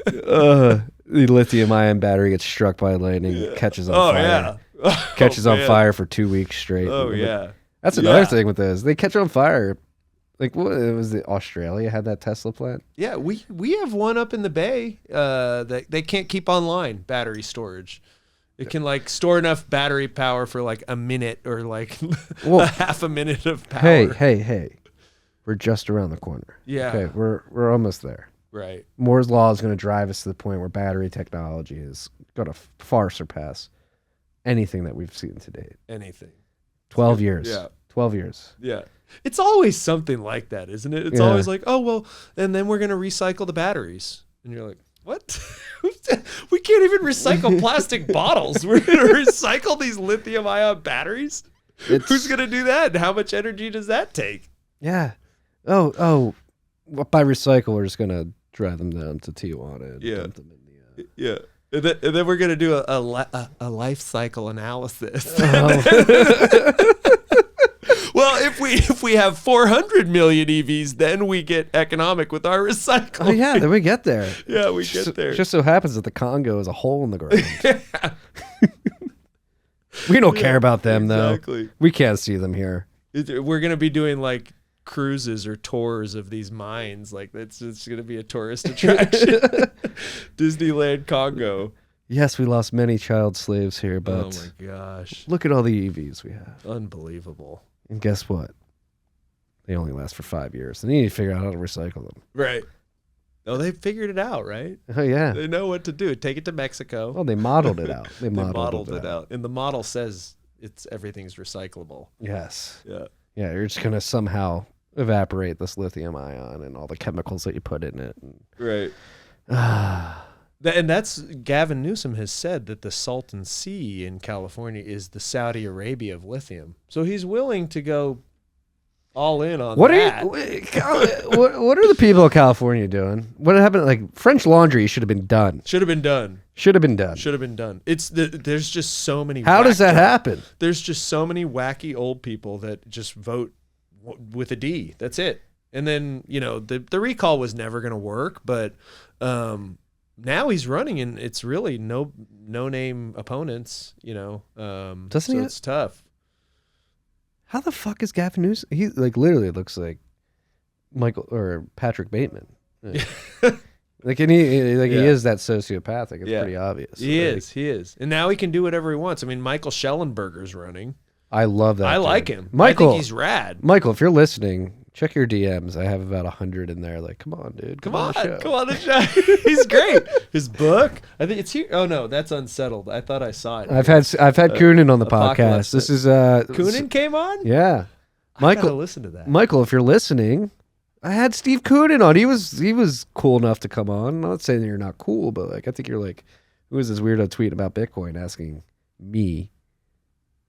Speaker 2: The lithium ion battery gets struck by lightning, catches on fire. Catches on fire for 2 weeks straight.
Speaker 1: Oh yeah.
Speaker 2: That's another thing with those. They catch on fire. Like what was it? Australia had that Tesla plant.
Speaker 1: Yeah, we have one up in the Bay. That they can't keep online battery storage. It can like store enough battery power for like a minute or like a half a minute of power.
Speaker 2: Hey, we're just around the corner.
Speaker 1: Yeah.
Speaker 2: Okay, we're almost there.
Speaker 1: Right.
Speaker 2: Moore's law is going to drive us to the point where battery technology is going to far surpass anything that we've seen to date.
Speaker 1: Anything.
Speaker 2: 12 years.
Speaker 1: Yeah.
Speaker 2: 12 years.
Speaker 1: Yeah. It's always something like that, isn't it? It's always like, oh, well, and then we're going to recycle the batteries. And you're like, what? We can't even recycle plastic bottles. We're going to recycle these lithium ion batteries? Who's going to do that? And how much energy does that take?
Speaker 2: Yeah. Oh. By recycle, we're just going to drive them down to Tijuana and dump them in the...
Speaker 1: Yeah. And then we're going to do a life cycle analysis. Well, if we have 400 million EVs, then we get economic with our recycling.
Speaker 2: Oh yeah, then we get there.
Speaker 1: Yeah, we get there.
Speaker 2: It just so happens that the Congo is a hole in the ground. We don't care about them though. We can't see them here.
Speaker 1: We're gonna be doing like cruises or tours of these mines. Like it's gonna be a tourist attraction. Disneyland Congo.
Speaker 2: Yes, we lost many child slaves here, but
Speaker 1: oh my gosh,
Speaker 2: look at all the EVs we have.
Speaker 1: Unbelievable.
Speaker 2: And guess what? They only last for 5 years. They need to figure out how to recycle them.
Speaker 1: Right. Oh, they figured it out, right?
Speaker 2: Oh, yeah.
Speaker 1: They know what to do. Take it to Mexico.
Speaker 2: Oh, they modeled it out.
Speaker 1: They modeled it out. And the model says everything's recyclable.
Speaker 2: Yes.
Speaker 1: Yeah.
Speaker 2: Yeah, you're just going to somehow evaporate this lithium ion and all the chemicals that you put in it.
Speaker 1: Right. And that's Gavin Newsom has said that the Salton Sea in California is the Saudi Arabia of lithium. So he's willing to go all in on that.
Speaker 2: What are the people of California doing? What happened? Like French Laundry should have been done.
Speaker 1: Should have been done. There's just so many.
Speaker 2: How does that happen?
Speaker 1: There's just so many wacky old people that just vote with a D. That's it. And then the recall was never going to work, but. Now he's running, and it's really no name opponents, it's tough.
Speaker 2: How the fuck is Gavin Newsom? He like literally looks like Michael or Patrick Bateman. Like he is that sociopathic. It's pretty obvious.
Speaker 1: He is. And now he can do whatever he wants. I mean, Michael Schellenberger's running.
Speaker 2: I love that.
Speaker 1: I like him. Michael, I think he's rad.
Speaker 2: Michael, if you're listening, check your DMs. I have about 100 in there. Like, come on, dude. Come on
Speaker 1: the show. He's great. His book, I think it's here. Oh no, that's Unsettled. I thought I saw it.
Speaker 2: I've had Coonan on the podcast. This is
Speaker 1: Coonan came on.
Speaker 2: Yeah,
Speaker 1: Michael, I gotta listen to that.
Speaker 2: Michael, if you're listening, I had Steve Coonan on. He was cool enough to come on. I'm not saying that you're not cool, but like I think you're like, who was this weirdo tweet about Bitcoin asking me,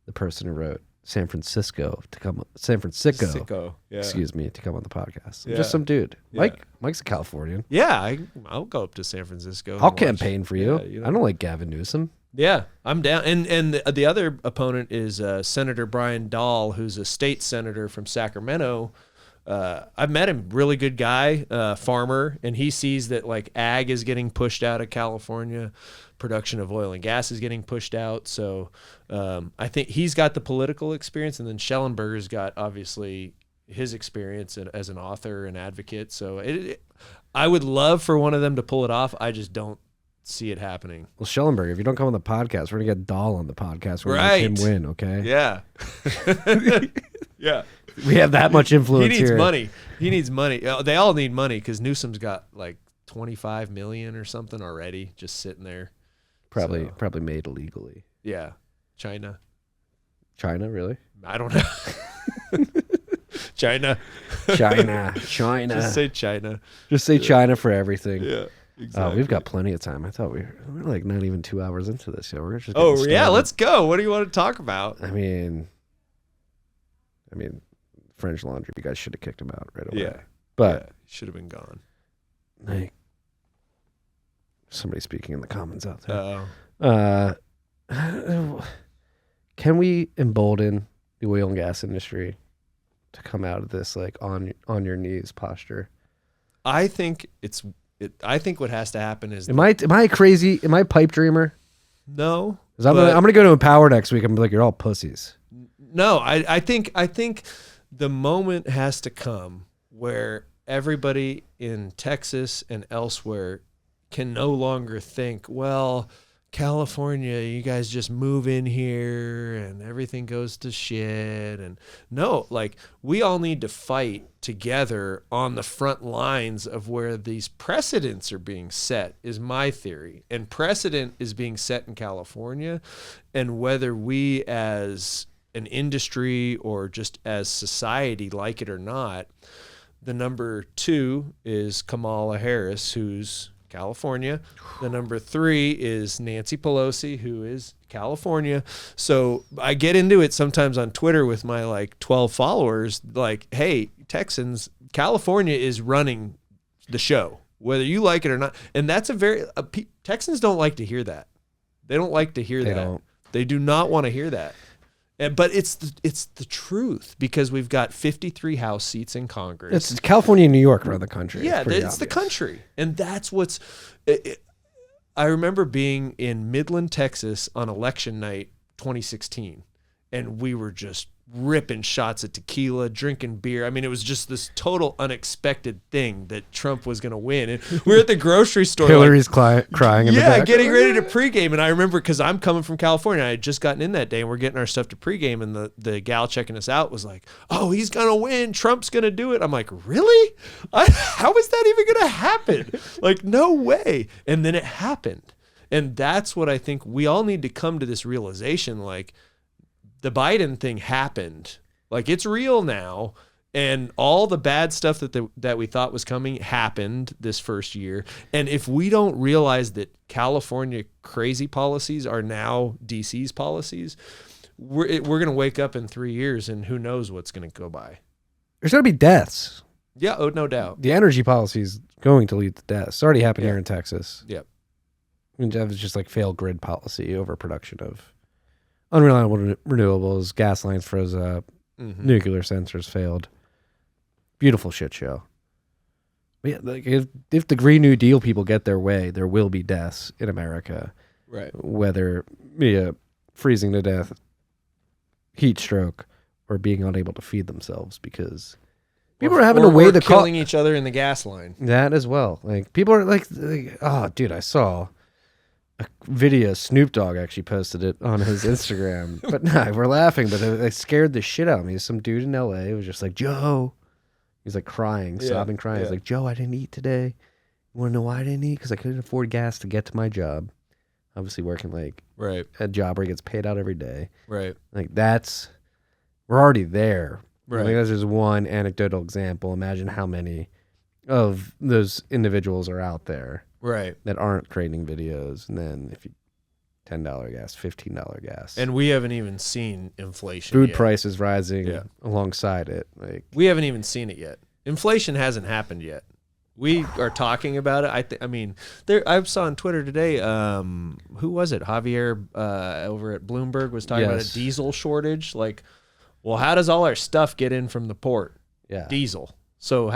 Speaker 2: the person who wrote San Francisco, to come on the podcast. I'm just some dude.
Speaker 1: Yeah.
Speaker 2: Mike's a Californian.
Speaker 1: Yeah, I'll go up to San Francisco.
Speaker 2: I'll campaign for you. I don't like Gavin Newsom.
Speaker 1: Yeah, I'm down. And the other opponent is Senator Brian Dahl, who's a state senator from Sacramento. I've met him, really good guy, farmer, and he sees that like ag is getting pushed out of California. Production of oil and gas is getting pushed out. So I think he's got the political experience, and then Schellenberger's got obviously his experience as an author and advocate. So I would love for one of them to pull it off. I just don't see it happening.
Speaker 2: Well, Schellenberger, if you don't come on the podcast, we're gonna get Dahl on the podcast. We're gonna make him win, okay?
Speaker 1: Yeah. Yeah.
Speaker 2: We have that much influence.
Speaker 1: He needs
Speaker 2: here.
Speaker 1: money. He needs money. They all need money because Newsom's got like 25 million or something already just sitting there.
Speaker 2: Probably made illegally.
Speaker 1: Yeah. China,
Speaker 2: really?
Speaker 1: I don't know. China.
Speaker 2: Just say China.
Speaker 1: Just say China.
Speaker 2: Just say China for everything.
Speaker 1: Yeah. Exactly.
Speaker 2: We've got plenty of time. I thought we're like not even 2 hours into this yet. We're just
Speaker 1: let's go. What do you want to talk about?
Speaker 2: I mean, French Laundry. You guys should have kicked him out right away.
Speaker 1: Yeah,
Speaker 2: but
Speaker 1: should have been gone.
Speaker 2: Like somebody speaking in the comments out there. Can we embolden the oil and gas industry to come out of this like on your knees posture?
Speaker 1: I think I think what has to happen is.
Speaker 2: Am I crazy? Am I a pipe dreamer?
Speaker 1: No.
Speaker 2: I'm gonna go to Empower next week. I'm gonna be like, you're all pussies.
Speaker 1: No, I think the moment has to come where everybody in Texas and elsewhere can no longer think, well, California, you guys just move in here and everything goes to shit. And no, like we all need to fight together on the front lines of where these precedents are being set, is my theory. And precedent is being set in California. And whether we as an industry or just as society like it or not, the number 2 is Kamala Harris, who's California. The number 3 is Nancy Pelosi, who is California. So I get into it sometimes on Twitter with my like 12 followers, like, hey, Texans, California is running the show, whether you like it or not. And that's Texans don't like to hear that. They don't like to hear that. They do not want to hear that. But it's the truth, because we've got 53 House seats in Congress.
Speaker 2: It's California and New York around the country.
Speaker 1: Yeah, it's the country. And that's what's... I remember being in Midland, Texas on election night 2016, and we were just ripping shots of tequila, drinking beer. I mean, it was just this total unexpected thing that Trump was going to win. And we were at the grocery store.
Speaker 2: Hillary's crying in the back.
Speaker 1: Yeah, getting ready to pregame. And I remember, because I'm coming from California, I had just gotten in that day, and we're getting our stuff to pregame, and the gal checking us out was like, oh, he's going to win. Trump's going to do it. I'm like, really? How is that even going to happen? Like, no way. And then it happened. And that's what I think we all need to come to this realization, like, the Biden thing happened. Like, it's real now. And all the bad stuff that we thought was coming happened this first year. And if we don't realize that California crazy policies are now DC's policies, we're going to wake up in 3 years and who knows what's going to go by.
Speaker 2: There's going to be deaths.
Speaker 1: Yeah, no doubt.
Speaker 2: The energy policy is going to lead to deaths. It's already happened here in Texas.
Speaker 1: Yep.
Speaker 2: I mean, that was just like failed grid policy, overproduction of unreliable renewables, gas lines froze up, nuclear sensors failed. Beautiful shit show. But yeah, like if the Green New Deal people get their way, there will be deaths in America.
Speaker 1: Right.
Speaker 2: Whether freezing to death, heat stroke, or being unable to feed themselves because people are having to weigh the
Speaker 1: killing each other in the gas line.
Speaker 2: That as well. Like people are like, oh, dude, I saw a video. Snoop Dogg actually posted it on his Instagram. But we're laughing, but it scared the shit out of me. Some dude in LA was just like, Joe. He's like crying, sobbing, crying. He's like, Joe, I didn't eat today. You want to know why I didn't eat? Because I couldn't afford gas to get to my job. Obviously working like a job where he gets paid out every day.
Speaker 1: Right.
Speaker 2: Like we're already there.
Speaker 1: Right.
Speaker 2: I think that's just one anecdotal example. Imagine how many of those individuals are out there.
Speaker 1: Right.
Speaker 2: That aren't creating videos. And then if you $10 gas, $15 gas.
Speaker 1: And we haven't even seen inflation
Speaker 2: Food
Speaker 1: yet.
Speaker 2: prices rising alongside it. Like
Speaker 1: we haven't even seen it yet. Inflation hasn't happened yet. We are talking about it. I saw on Twitter today, who was it? Javier over at Bloomberg was talking about a diesel shortage. Like, well, how does all our stuff get in from the port?
Speaker 2: Yeah.
Speaker 1: Diesel. So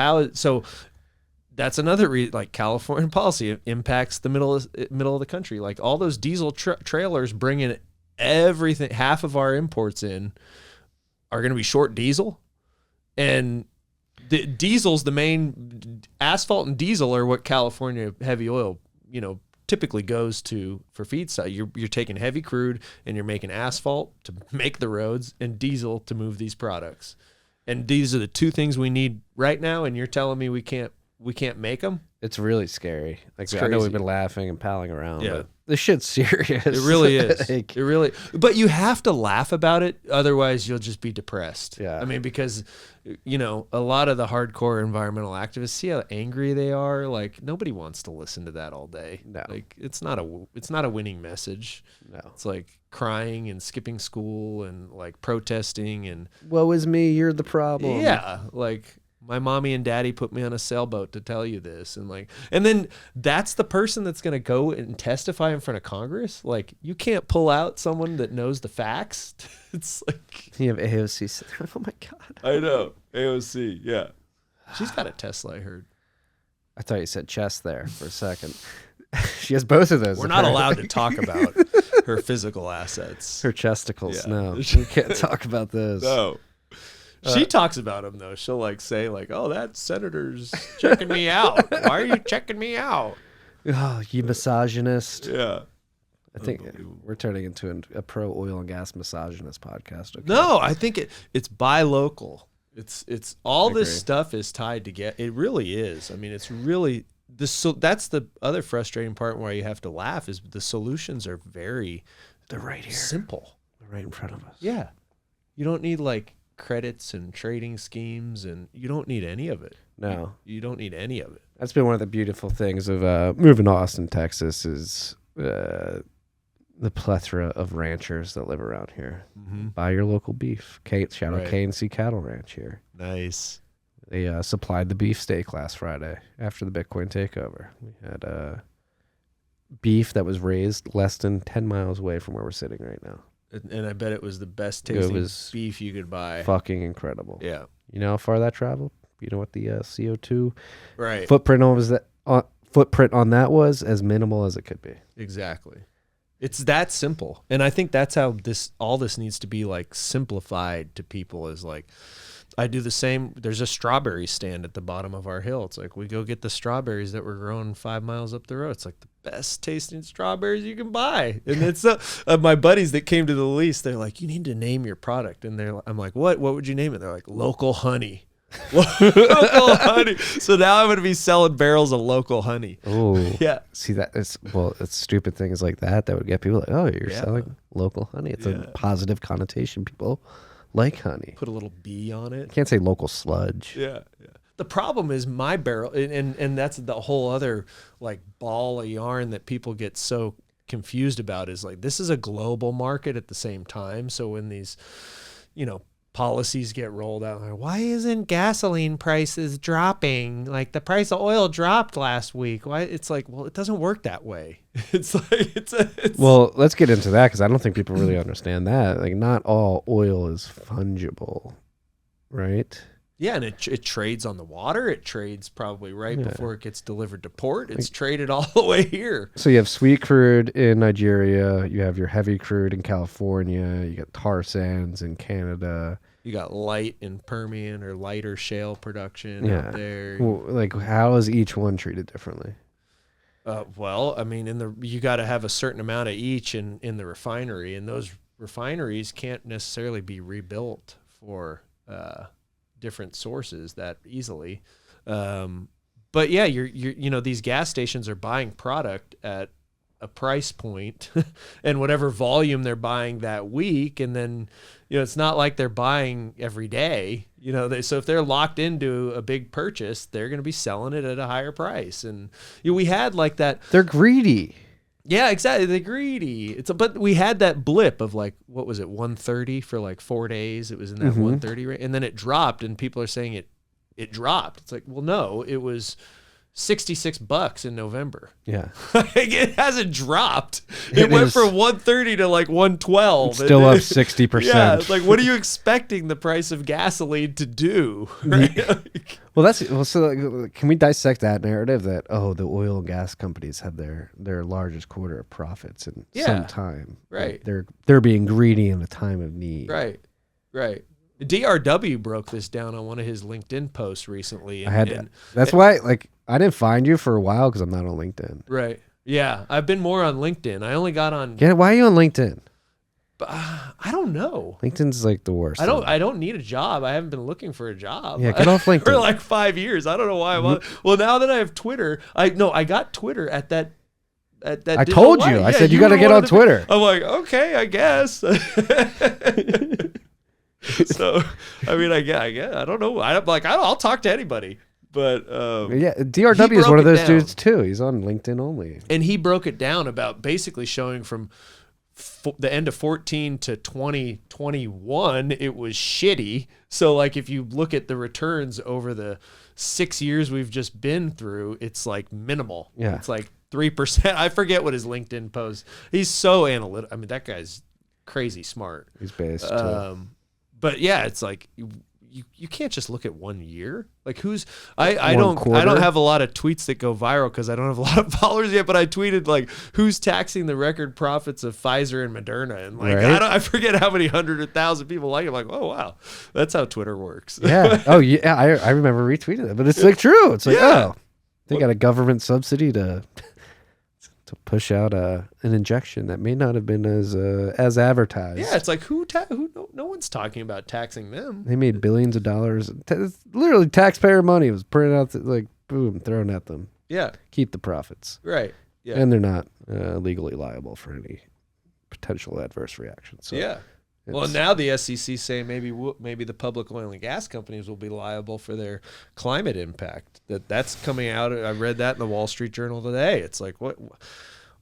Speaker 1: that's another reason, like California policy impacts the middle of the country. Like all those diesel trailers bring in everything. Half of our imports in are going to be short diesel. And the diesel's the main, asphalt and diesel are what California heavy oil, typically goes to for feedstock. You're taking heavy crude and you're making asphalt to make the roads and diesel to move these products. And these are the two things we need right now. And you're telling me we can't we can't make them.
Speaker 2: It's really scary. Like,
Speaker 1: It's
Speaker 2: I know we've
Speaker 1: crazy.
Speaker 2: been laughing and palling around,
Speaker 1: Yeah.
Speaker 2: but this shit's serious.
Speaker 1: It really is.
Speaker 2: Like,
Speaker 1: It really, but you have to laugh about it. Otherwise you'll just be depressed.
Speaker 2: Yeah.
Speaker 1: I mean, because, you know, a lot of the hardcore environmental activists, see how angry they are. Like, nobody wants to listen to that all day.
Speaker 2: No.
Speaker 1: Like, it's not a winning message.
Speaker 2: no.
Speaker 1: It's like crying and skipping school and like protesting and
Speaker 2: Woe is me, you're the problem.
Speaker 1: yeah, like my mommy and daddy put me on a sailboat to tell you this. And then that's the person that's going to go and testify in front of Congress. Like, you can't pull out someone that knows the facts. It's like,
Speaker 2: You have AOC sitting there. Oh my God.
Speaker 1: I know. AOC. Yeah. She's got a Tesla, I heard.
Speaker 2: I thought you said chest there for a second. She has both of those.
Speaker 1: We're not
Speaker 2: apparently.
Speaker 1: allowed to talk about her physical assets.
Speaker 2: Her chesticles.
Speaker 1: Yeah.
Speaker 2: No, we can't talk about those.
Speaker 1: No. She talks about him though. She'll like say like, "Oh, that senator's checking me out. Why are you checking me out?"
Speaker 2: Oh, you misogynist.
Speaker 1: Yeah.
Speaker 2: I think we're turning into a pro oil and gas misogynist podcast. Okay?
Speaker 1: No, I think it's buy local. It's all this
Speaker 2: agree.
Speaker 1: stuff is tied together. It really is. I mean, it's really this. So that's the other frustrating part where you have to laugh is the solutions are very
Speaker 2: They're right here.
Speaker 1: simple.
Speaker 2: They're right in front of us.
Speaker 1: Yeah, you don't need like credits and trading schemes, and you don't need any of it.
Speaker 2: No.
Speaker 1: You don't need any of it.
Speaker 2: That's been one of the beautiful things of moving to Austin, Texas, is the plethora of ranchers that live around here.
Speaker 1: Mm-hmm.
Speaker 2: Buy your local beef. Shout out
Speaker 1: Right.
Speaker 2: KNC Cattle Ranch here.
Speaker 1: Nice.
Speaker 2: They supplied the beefsteak last Friday after the Bitcoin takeover. We had beef that was raised less than 10 miles away from where we're sitting right now.
Speaker 1: And I bet it was the best
Speaker 2: It
Speaker 1: tasting
Speaker 2: was
Speaker 1: beef you could buy.
Speaker 2: Fucking incredible.
Speaker 1: Yeah.
Speaker 2: You know how far that traveled? You know what the CO2
Speaker 1: Right.
Speaker 2: footprint on that was? As minimal as it could be.
Speaker 1: Exactly. It's that simple. And I think that's how all this needs to be like simplified to people is like, I do the same. There's a strawberry stand at the bottom of our hill. It's like we go get the strawberries that were grown 5 miles up the road. It's like the best tasting strawberries you can buy. And it's my buddies that came to the lease. They're like, you need to name your product. And I'm like, what? What would you name it? They're like, local honey. Local honey. So now I'm going to be selling barrels of local honey.
Speaker 2: Oh,
Speaker 1: Yeah.
Speaker 2: See it's stupid things like that would get people like, oh, you're
Speaker 1: Yeah.
Speaker 2: selling local honey. It's
Speaker 1: Yeah.
Speaker 2: a positive connotation. People like honey.
Speaker 1: Put a little bee on it.
Speaker 2: Can't say local sludge.
Speaker 1: Yeah, yeah. The problem is my barrel, and that's the whole other like ball of yarn that people get so confused about is like this is a global market at the same time. So when these, policies get rolled out, like, why isn't gasoline prices dropping? Like the price of oil dropped last week. Why? It's like, well, it doesn't work that way. It's like it's
Speaker 2: Well, let's get into that because I don't think people really understand that. Like, not all oil is fungible, right?
Speaker 1: yeah, and it trades on the water. It trades probably right
Speaker 2: Yeah.
Speaker 1: before it gets delivered to port. It's traded all the way here.
Speaker 2: So you have sweet crude in Nigeria. You have your heavy crude in California. You got tar sands in Canada.
Speaker 1: You got light in Permian or lighter shale production
Speaker 2: Yeah.
Speaker 1: out there.
Speaker 2: Well, like, how is each one treated differently?
Speaker 1: Well, I mean, you got to have a certain amount of each in the refinery, and those refineries can't necessarily be rebuilt for different sources that easily. But yeah, you're these gas stations are buying product at a price point and whatever volume they're buying that week, and then it's not like they're buying every day. So if they're locked into a big purchase, they're going to be selling it at a higher price. And we had like that.
Speaker 2: They're greedy.
Speaker 1: Yeah, exactly. They're greedy. But we had that blip of like, what was it, 130 for like 4 days? It was in that 130 rate, and then it dropped, and people are saying it dropped. It's like, well, no, it was $66 in November.
Speaker 2: Yeah.
Speaker 1: It hasn't dropped. It went from 130 to like 112.
Speaker 2: It's still up 60%.
Speaker 1: Yeah, it's like, what are you expecting the price of gasoline to do? Right?
Speaker 2: So can we dissect that narrative that, the oil and gas companies had their largest quarter of profits in some time.
Speaker 1: Right.
Speaker 2: Like they're being greedy in a time of need.
Speaker 1: Right. DRW broke this down on one of his LinkedIn posts recently.
Speaker 2: That's why, like, I didn't find you for a while because I'm not on LinkedIn.
Speaker 1: Right. Yeah, I've been more on LinkedIn. I only got on.
Speaker 2: Why are you on LinkedIn?
Speaker 1: I don't know.
Speaker 2: LinkedIn's like the worst.
Speaker 1: I don't need a job. I haven't been looking for a job.
Speaker 2: Yeah, get off LinkedIn.
Speaker 1: For like 5 years. I don't know why I'm on. Well, now that I have Twitter, I got Twitter at that.
Speaker 2: I told you. I said you got to get on Twitter.
Speaker 1: I'm like, okay, I guess. So, I mean, I don't know. I'll talk to anybody. But
Speaker 2: DRW is one of those dudes too. He's on LinkedIn only.
Speaker 1: And he broke it down about basically showing from the end of 14 to 2021, it was shitty. So like if you look at the returns over the 6 years we've just been through, it's like minimal.
Speaker 2: Yeah.
Speaker 1: It's like 3%. I forget what his LinkedIn post. He's so analytical. I mean, that guy's crazy smart.
Speaker 2: He's based too.
Speaker 1: But yeah, it's like you can't just look at 1 year. Like I don't have a lot of tweets that go viral because I don't have a lot of followers yet, but I tweeted like who's taxing the record profits of Pfizer and Moderna, and like I forget how many 100,000 people like it. I'm like, oh wow, that's how Twitter works.
Speaker 2: Yeah. Oh yeah, I remember retweeting it, but it's like true. It's like they got a government subsidy to push out an injection that may not have been as advertised.
Speaker 1: Yeah, it's like no one's talking about taxing them.
Speaker 2: They made billions of dollars. It's literally taxpayer money was printed out, like boom, thrown at them.
Speaker 1: Yeah,
Speaker 2: keep the profits.
Speaker 1: Right. Yeah,
Speaker 2: and they're not legally liable for any potential adverse reactions. So
Speaker 1: yeah. Well, now the SEC saying maybe the public oil and gas companies will be liable for their climate impact. That's coming out. I read that in the Wall Street Journal today. It's like, what?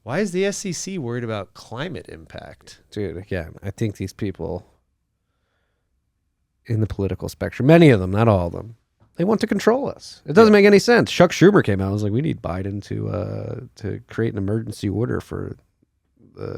Speaker 1: Why is the SEC worried about climate impact?
Speaker 2: Dude, again, I think these people in the political spectrum, many of them, not all of them, they want to control us. It doesn't make any sense. Chuck Schumer came out and was like, we need Biden to create an emergency order for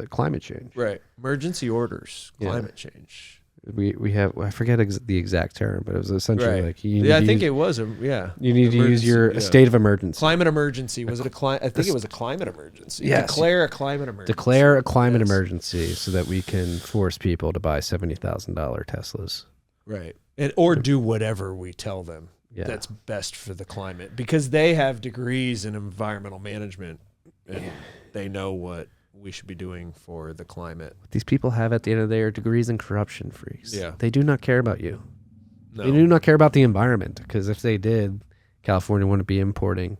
Speaker 2: climate change.
Speaker 1: Right. Emergency orders, climate change.
Speaker 2: We have, I forget the exact term, but it was essentially like
Speaker 1: I think it was
Speaker 2: you need to use your state of emergency.
Speaker 1: Climate emergency. Was it I think it was a climate emergency.
Speaker 2: Yes.
Speaker 1: Declare a climate emergency.
Speaker 2: Declare a climate emergency so that we can force people to buy $70,000 Teslas.
Speaker 1: Right. Or do whatever we tell them that's best for the climate, because they have degrees in environmental management and they know what we should be doing for the climate.
Speaker 2: What these people have at the end of the day are degrees in corruption freaks.
Speaker 1: Yeah.
Speaker 2: They do not care about you.
Speaker 1: No.
Speaker 2: They do not care about the environment, because if they did, California wouldn't be importing,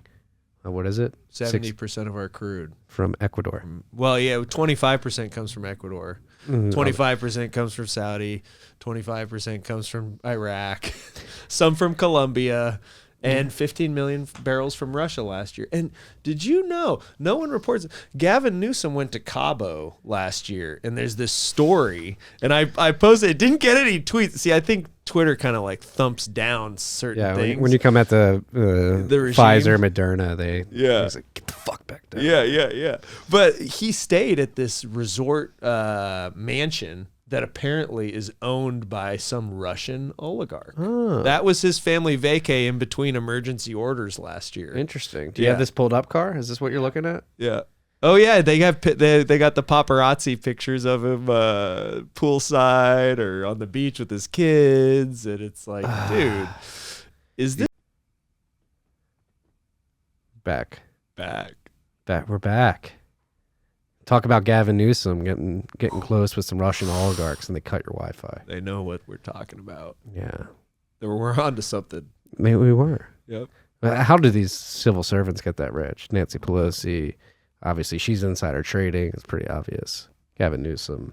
Speaker 2: what is it?
Speaker 1: 70% of our crude.
Speaker 2: From Ecuador.
Speaker 1: Well, yeah, 25% comes from Ecuador. 25% comes from Saudi. 25% comes from Iraq. Some from Colombia. And 15 million barrels from Russia last year. And did you know, no one reports, Gavin Newsom went to Cabo last year, and there's this story, and I posted, it didn't get any tweets. See, I think Twitter kind of like thumps down certain things.
Speaker 2: When you come at the Pfizer, Moderna, he's like, get the fuck back down.
Speaker 1: Yeah. But he stayed at this resort mansion that apparently is owned by some Russian oligarch. Oh. That was his family vacay in between emergency orders last year.
Speaker 2: Interesting. Do you have this pulled up car? Is this what you're looking at?
Speaker 1: Yeah. Oh yeah, they got the paparazzi pictures of him poolside or on the beach with his kids, and it's like, dude, is this
Speaker 2: back? We're back. Talk about Gavin Newsom getting close with some Russian oligarchs, and they cut your Wi-Fi.
Speaker 1: They know what we're talking about.
Speaker 2: Yeah.
Speaker 1: We're on to something.
Speaker 2: Maybe we were.
Speaker 1: Yep.
Speaker 2: How do these civil servants get that rich? Nancy Pelosi, obviously, she's insider trading. It's pretty obvious. Gavin Newsom.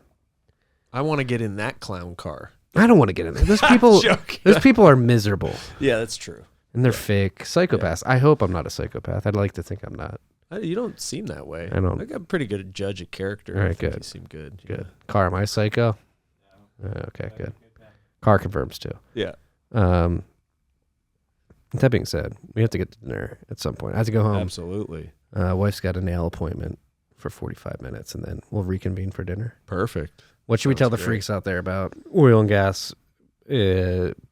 Speaker 1: I want to get in that clown car.
Speaker 2: I don't want to get in there. Those people are miserable.
Speaker 1: Yeah, that's true.
Speaker 2: And they're fake psychopaths. Yeah. I hope I'm not a psychopath. I'd like to think I'm not.
Speaker 1: You don't seem that way.
Speaker 2: I don't.
Speaker 1: I'm pretty good at judge a character.
Speaker 2: All right, good.
Speaker 1: You seem good.
Speaker 2: Good.
Speaker 1: Yeah.
Speaker 2: Car, am I psycho? No. Okay, good. Car confirms too.
Speaker 1: Yeah.
Speaker 2: That being said, we have to get to dinner at some point. I have to go home.
Speaker 1: Absolutely.
Speaker 2: Wife's got a nail appointment for 45 minutes, and then we'll reconvene for dinner.
Speaker 1: Perfect.
Speaker 2: What should we tell the freaks out there about oil and gas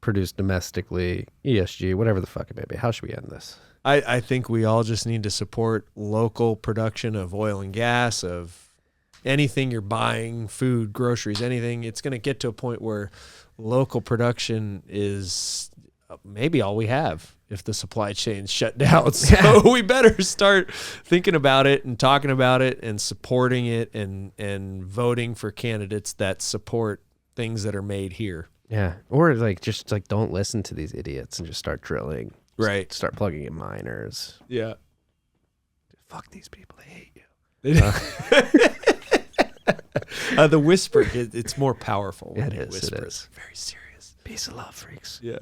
Speaker 2: produced domestically, ESG, whatever the fuck it may be? How should we end this?
Speaker 1: I think we all just need to support local production of oil and gas, of anything you're buying, food, groceries, anything. It's going to get to a point where local production is maybe all we have if the supply chain's shut down. So we better start thinking about it and talking about it and supporting it and voting for candidates that support things that are made here.
Speaker 2: Yeah. Or like, just like, don't listen to these idiots and just start drilling.
Speaker 1: Right.
Speaker 2: Start plugging in miners.
Speaker 1: Yeah.
Speaker 2: Fuck these people. They hate you.
Speaker 1: The whisper, it's more powerful.
Speaker 2: It is.
Speaker 1: Whisper.
Speaker 2: It is.
Speaker 1: Very serious.
Speaker 2: Peace of love, freaks.
Speaker 1: Yeah.